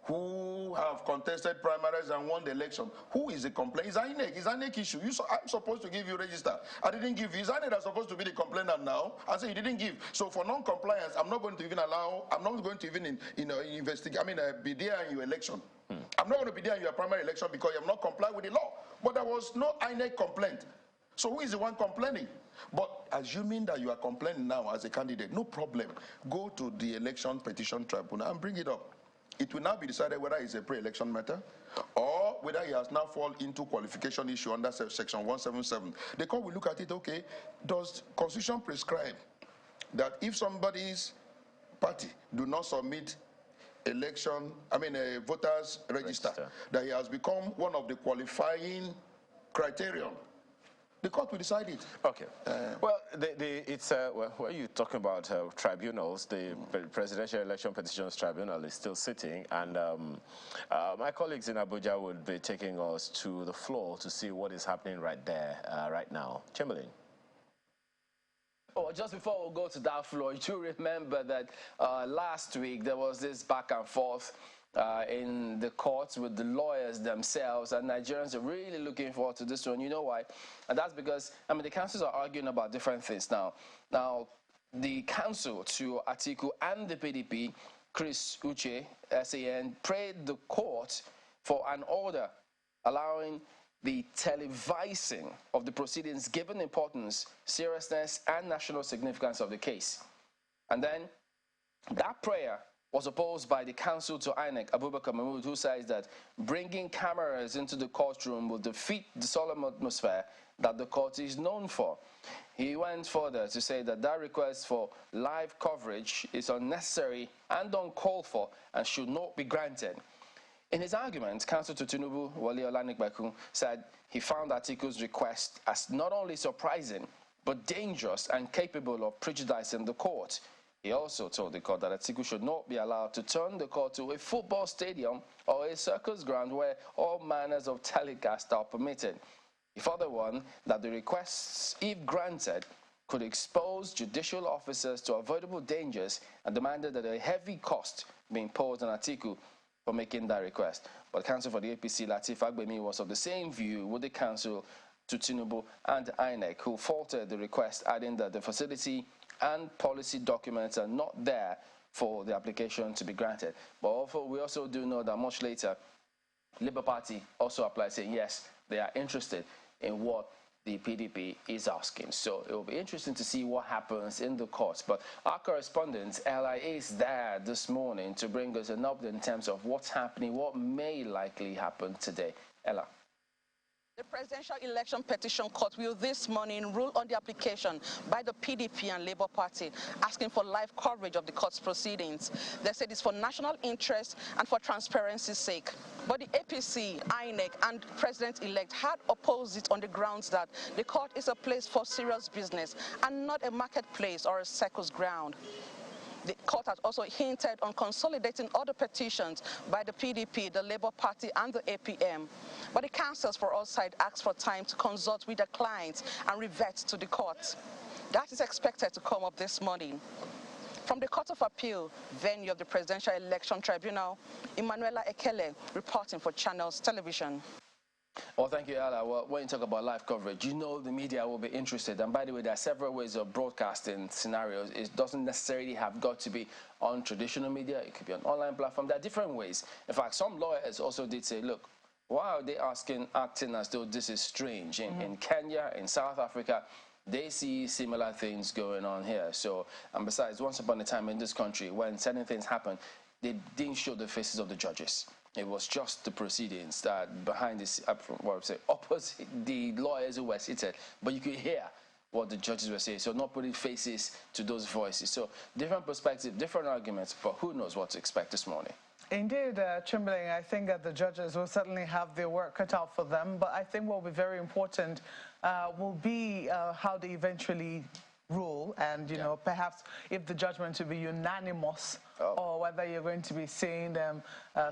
who have contested primaries and won the election, who is the complaint? It's INEC. It's INEC issue. I'm supposed to give you register. I didn't give you. It's INEC that's supposed to be the complainant now. I say you didn't give. So for non-compliance, I'm not going to even investigate. Be there in your election. I'm not going to be there in your primary election because you have not complied with the law. But there was no INEC complaint. So who is the one complaining? But assuming that you are complaining now as a candidate, no problem. Go to the election petition tribunal and bring it up. it will now be decided whether it's a pre-election matter or whether he has now fallen into qualification issue under section 177. The court will look at it, okay, does Constitution prescribe that if somebody's party do not submit a voters register, that he has become one of the qualifying criterion? The court will decide it. Okay. Well, when you're talking about tribunals, the Presidential Election Petitions Tribunal is still sitting, and my colleagues in Abuja would be taking us to the floor to see what is happening right there, right now. Chamberlain. Oh, just before we go to that floor, you remember that last week there was this back and forth in the courts with the lawyers themselves, and Nigerians are really looking forward to this one. You know why? And that's because, the councils are arguing about different things now. Now, the counsel to Atiku and the PDP, Chris Uche, SAN, prayed the court for an order allowing the televising of the proceedings given importance, seriousness, and national significance of the case. And then that prayer was opposed by the counsel to INEC, Abubakar Mahmood, who says that bringing cameras into the courtroom will defeat the solemn atmosphere that the court is known for. He went further to say that that request for live coverage is unnecessary and uncalled for and should not be granted. In his argument, counsel to Tinubu, Wale Olanigbeku, said he found Atiku's request as not only surprising, but dangerous and capable of prejudicing the court. He also told the court that Atiku should not be allowed to turn the court to a football stadium or a circus ground where all manners of telecast are permitted. He further warned that the requests, if granted, could expose judicial officers to avoidable dangers and demanded that a heavy cost be imposed on Atiku for making that request. But counsel for the APC, Lateef Fagbemi, was of the same view with the counsel to Tinubu and INEC, who faulted the request, adding that the facility and policy documents are not there for the application to be granted. But we also do know that much later, Labour Party also applied, saying yes, they are interested in what the PDP is asking. So it will be interesting to see what happens in the courts. But our correspondent, Ella, is there this morning to bring us an update in terms of what's happening, what may likely happen today. Ella. The Presidential Election Petition Court will this morning rule on the application by the PDP and Labour Party asking for live coverage of the court's proceedings. They said it's for national interest and for transparency's sake. But the APC, INEC, and President-elect had opposed it on the grounds that the court is a place for serious business and not a marketplace or a circus ground. The court has also hinted on consolidating other petitions by the PDP, the Labour Party, and the APM. But the counsels for all sides asked for time to consult with their clients and revert to the court. That is expected to come up this morning. From the Court of Appeal, venue of the Presidential Election Tribunal, Emanuela Ekele reporting for Channels Television. Well, thank you, Ella. Well, when you talk about live coverage, you know the media will be interested. And by the way, there are several ways of broadcasting scenarios. It doesn't necessarily have got to be on traditional media. It could be on online platform. There are different ways. In fact, some lawyers also did say, look, why are they acting as though this is strange? In Kenya, in South Africa, they see similar things going on here. So, and besides, once upon a time in this country, when certain things happen, they didn't show the faces of the judges. It was just the proceedings that behind this, opposite the lawyers who were seated, but you could hear what the judges were saying. So not putting faces to those voices. So different perspectives, different arguments, but who knows what to expect this morning. Indeed, Chamberlain, I think that the judges will certainly have their work cut out for them, but I think what will be very important will be how they eventually rule, and you know, perhaps if the judgment will be unanimous, or whether you're going to be seeing them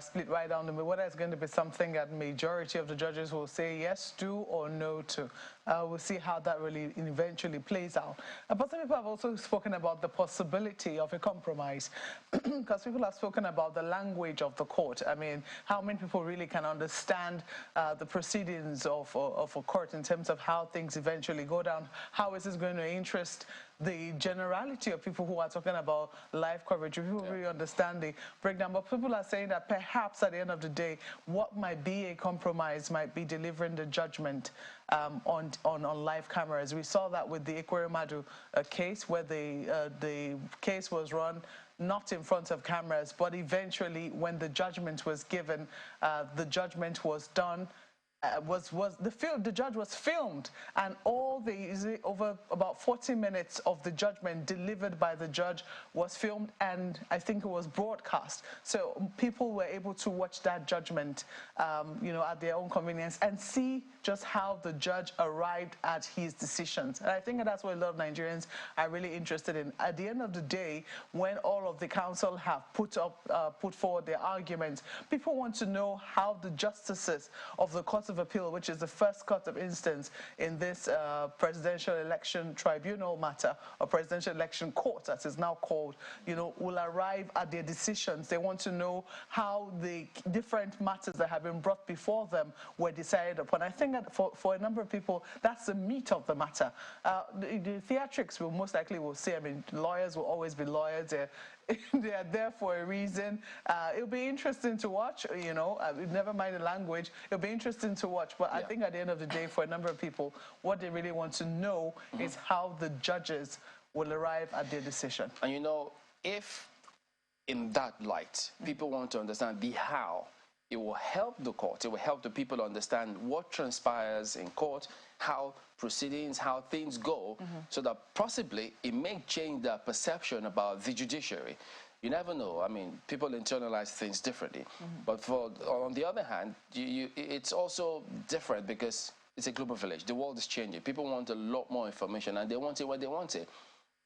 split right down the middle, whether it's going to be something that majority of the judges will say yes to or no to. We'll see how that really eventually plays out. But some people have also spoken about the possibility of a compromise, because people have spoken about the language of the court. I mean, how many people really can understand the proceedings of a court in terms of how things eventually go down? How is this going to interest the generality of people who are talking about live coverage? People really understand the breakdown, but people are saying that perhaps at the end of the day, what might be a compromise might be delivering the judgment on live cameras. We saw that with the Ekweremadu case, where the case was run not in front of cameras, but eventually when the judgment was given, the judgment was done. The judge was filmed, and all the over about 40 minutes of the judgment delivered by the judge was filmed, and I think it was broadcast. So people were able to watch that judgment, you know, at their own convenience and see just how the judge arrived at his decisions. And I think that's what a lot of Nigerians are really interested in. At the end of the day, when all of the counsel have put forward their arguments, people want to know how the justices of the Court of Appeal, which is the first court of instance in this presidential election tribunal matter, or presidential election court as it's now called, you know, will arrive at their decisions. They want to know how the different matters that have been brought before them were decided upon. I think that for a number of people, that's the meat of the matter. The theatrics will most likely will say, I mean, lawyers will always be lawyers. They are there for a reason. It'll be interesting to watch, you know, never mind the language. It'll be interesting to watch. But I think at the end of the day, for a number of people, what they really want to know is how the judges will arrive at their decision. And you know, if in that light, people want to understand the how, it will help the court, it will help the people understand what transpires in court, how proceedings, how things go, so that possibly it may change their perception about the judiciary. You never know. I mean, people internalize things differently. But on the other hand, it's also different because it's a global village. The world is changing. People want a lot more information, and they want it when they want it.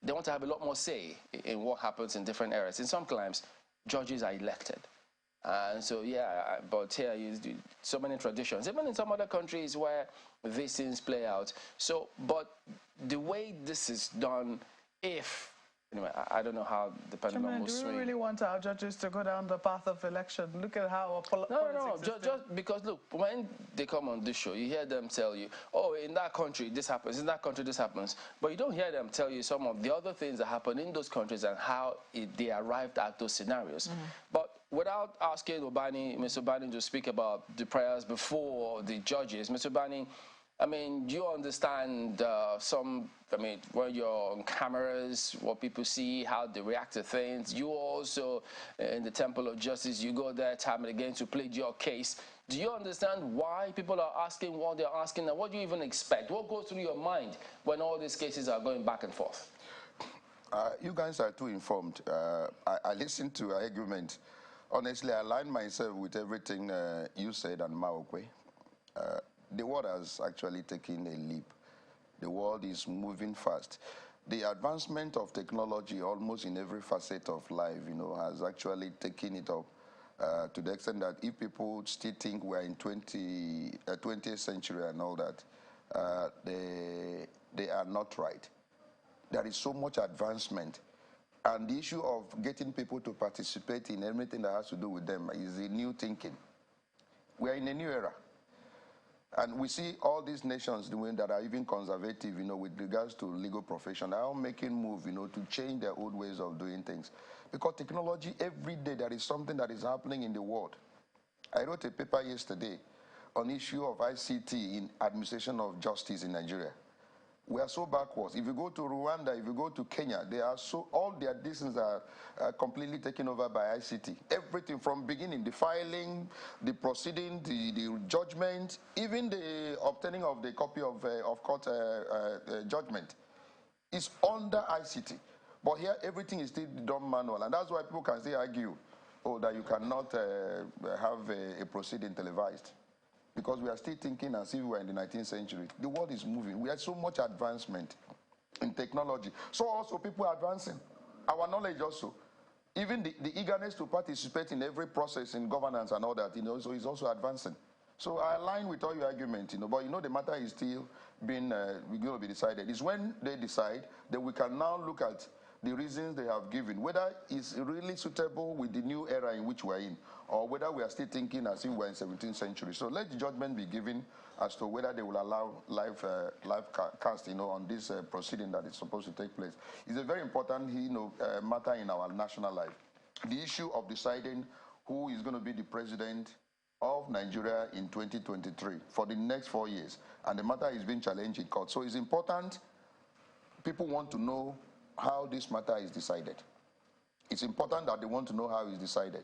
They want to have a lot more say in what happens in different areas. In some climes, judges are elected. And so, yeah, but here, so many traditions, even in some other countries where these things play out. So, but the way this is done, anyway, I don't know how the pendulum will swing. Do we really want our judges to go down the path of election? Look at how No, just because, look, when they come on this show, you hear them tell you, oh, in that country, this happens, in that country, this happens. But you don't hear them tell you some of the other things that happen in those countries and how they arrived at those scenarios. But without asking Mr. Obani to speak about the prayers before the judges, Mr. Obani, I mean, you understand when you're on cameras, what people see, how they react to things. You also, in the Temple of Justice, you go there time and again to plead your case. Do you understand why people are asking what they're asking, and what do you even expect? What goes through your mind when all these cases are going back and forth? You guys are too informed. I listened to your argument. Honestly, I aligned myself with everything you said and Maokwe. The world has actually taken a leap. The world is moving fast. The advancement of technology almost in every facet of life, you know, has actually taken it up to the extent that if people still think we're in 20th century and all that, they are not right. There is so much advancement. And the issue of getting people to participate in everything that has to do with them is a new thinking. We are in a new era. And we see all these nations doing that are even conservative, you know, with regards to legal profession, are all making moves, you know, to change their old ways of doing things. Because technology, every day there is something that is happening in the world. I wrote a paper yesterday on the issue of ICT in administration of justice in Nigeria. We are so backwards. If you go to Rwanda, if you go to Kenya, all their decisions are completely taken over by ICT. Everything from beginning, the filing, the proceeding, the judgment, even the obtaining of the copy of court judgment is under ICT. But here, everything is still done manual, and that's why people can still argue, that you cannot have a proceeding televised. Because we are still thinking as if we were in the 19th century. The world is moving. We have so much advancement in technology. So also people are advancing. Our knowledge also. Even the eagerness to participate in every process in governance and all that, you know, so is also advancing. So I align with all your argument, you know, but you know the matter is still being going to be decided. It's when they decide that we can now look at the reasons they have given, whether it's really suitable with the new era in which we're in, or whether we are still thinking as if we're in 17th century. So let the judgment be given as to whether they will allow live cast, you know, on this proceeding that is supposed to take place. It's a very important, you know, matter in our national life. The issue of deciding who is going to be the president of Nigeria in 2023 for the next 4 years, and the matter is being challenged in court. So it's important. People want to know how this matter is decided. it's important that they want to know how it's decided.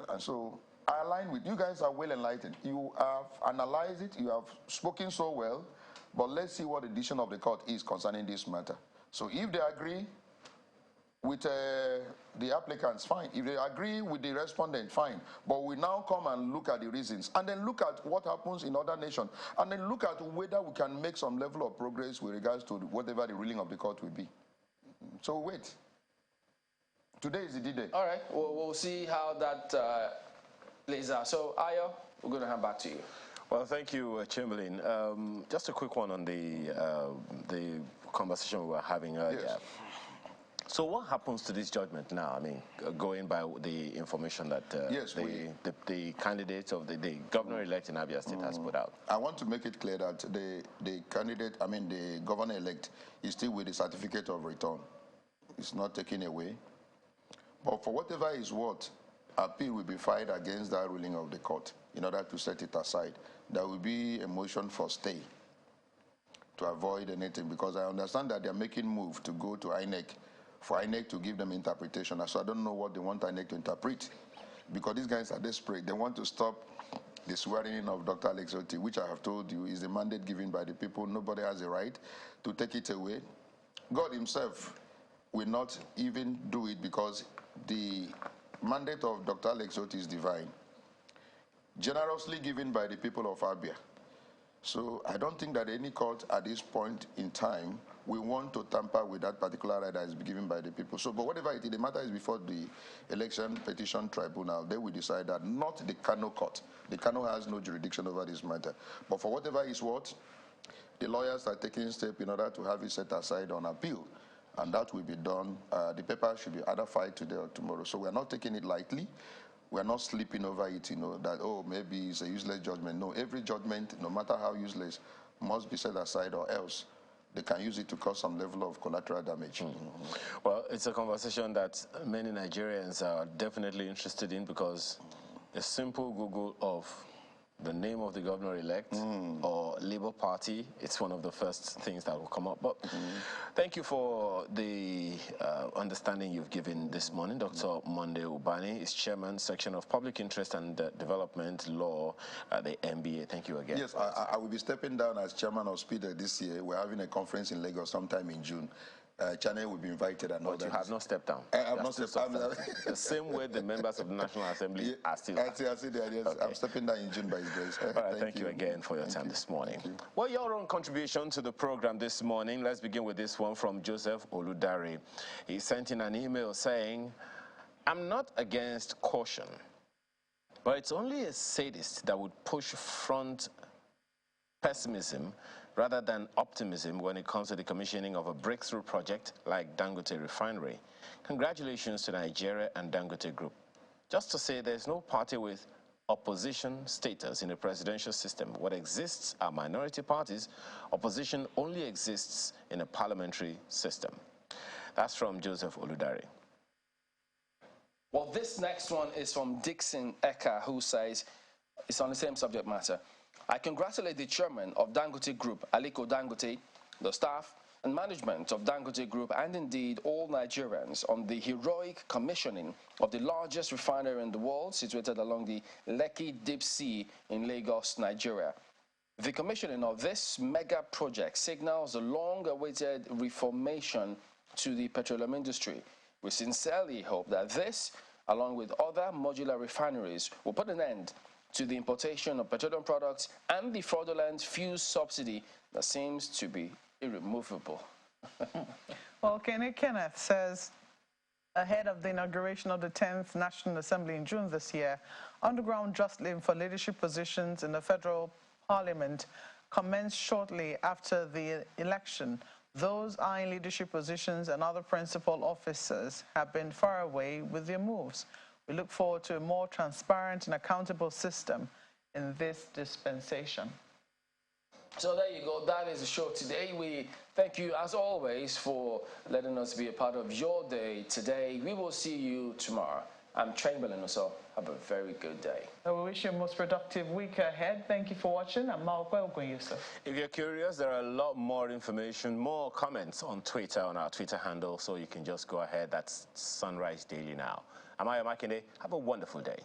And so I align with you guys are well enlightened. You have analyzed it, you have spoken so well, but let's see what the decision of the court is concerning this matter. So if they agree with the applicants, fine. If they agree with the respondent, fine. But we now come and look at the reasons, and then look at what happens in other nations, and then look at whether we can make some level of progress with regards to whatever the ruling of the court will be. So wait. Today is the D-Day. All right, we'll see how that plays out. So, Ayo, we're going to hand back to you. Well, thank you, Chamberlain. Just a quick one on the conversation we were having earlier. Yes. So what happens to this judgment now? I mean, going by the information that the candidate of the governor-elect in Abia State has put out. I want to make it clear that the candidate, I mean the governor-elect, is still with the certificate of return. It's not taken away. But for whatever is worth, appeal will be filed against that ruling of the court in order to set it aside. There will be a motion for stay to avoid anything, because I understand that they're making move to go to INEC for INEC to give them interpretation. So I don't know what they want INEC to interpret, because these guys are desperate. They want to stop the swearing in of Dr. Alex Otti, which I have told you is the mandate given by the people. Nobody has a right to take it away. God himself will not even do it, because the mandate of Dr. Alex Otti is divine, generously given by the people of Abia. So I don't think that any court at this point in time we want to tamper with that particular right that is given by the people. So, but whatever it is, the matter is before the election petition tribunal. They will decide that, not the Kano court. The Kano has no jurisdiction over this matter. But for whatever is what, the lawyers are taking steps in order to have it set aside on appeal. And that will be done. The paper should be either filed today or tomorrow. So we're not taking it lightly. We're not sleeping over it, that, oh, maybe it's a useless judgment. No, every judgment, no matter how useless, must be set aside, or else they can use it to cause some level of collateral damage. Well, it's a conversation that many Nigerians are definitely interested in, because a simple Google of the name of the governor-elect or Labour Party, it's one of the first things that will come up. But thank you for the understanding you've given this morning. Dr. Monday Ubani is Chairman, Section of Public Interest and Development Law at the MBA. Thank you again. Yes, I will be stepping down as Chairman of SPIDA this year. We're having a conference in Lagos sometime in June. Channel will be invited and all that. But you have not stepped down. I have not stepped down. The same way the members of the National Assembly are still. I see there, yes. Okay. I'm stepping down in June by His grace. All right, thank you again for your time this morning. Well, your own contribution to the program this morning. Let's begin with this one from Joseph Oludare. He sent in an email saying, "I'm not against caution, but it's only a sadist that would push front pessimism rather than optimism when it comes to the commissioning of a breakthrough project like Dangote Refinery. Congratulations to Nigeria and Dangote Group. Just to say, there's no party with opposition status in the presidential system. What exists are minority parties. Opposition only exists in a parliamentary system." That's from Joseph Oludare. Well, this next one is from Dixon Eka, who says, it's on the same subject matter. "I congratulate the chairman of Dangote Group, Aliko Dangote, the staff and management of Dangote Group, and indeed all Nigerians on the heroic commissioning of the largest refinery in the world, situated along the Lekki Deep Sea in Lagos, Nigeria. The commissioning of this mega project signals the long-awaited reformation to the petroleum industry. We sincerely hope that this, along with other modular refineries, will put an end to the importation of petroleum products and the fraudulent fuel subsidy that seems to be irremovable." Well, Kenneth says, ahead of the inauguration of the 10th National Assembly in June this year, underground jostling for leadership positions in the federal parliament commenced shortly after the election. Those eyeing leadership positions and other principal officers have been far away with their moves. We look forward to a more transparent and accountable system in this dispensation. So there you go. That is the show today. We thank you, as always, for letting us be a part of your day today. We will see you tomorrow. I'm Chamberlain, so have a very good day. We wish you a most productive week ahead. Thank you for watching. I'm Malcolm Yusuf. If you're curious, there are a lot more information, more comments on Twitter, on our Twitter handle, so you can just go ahead. That's Sunrise Daily Now. I'm Ayo Makinde. Have a wonderful day.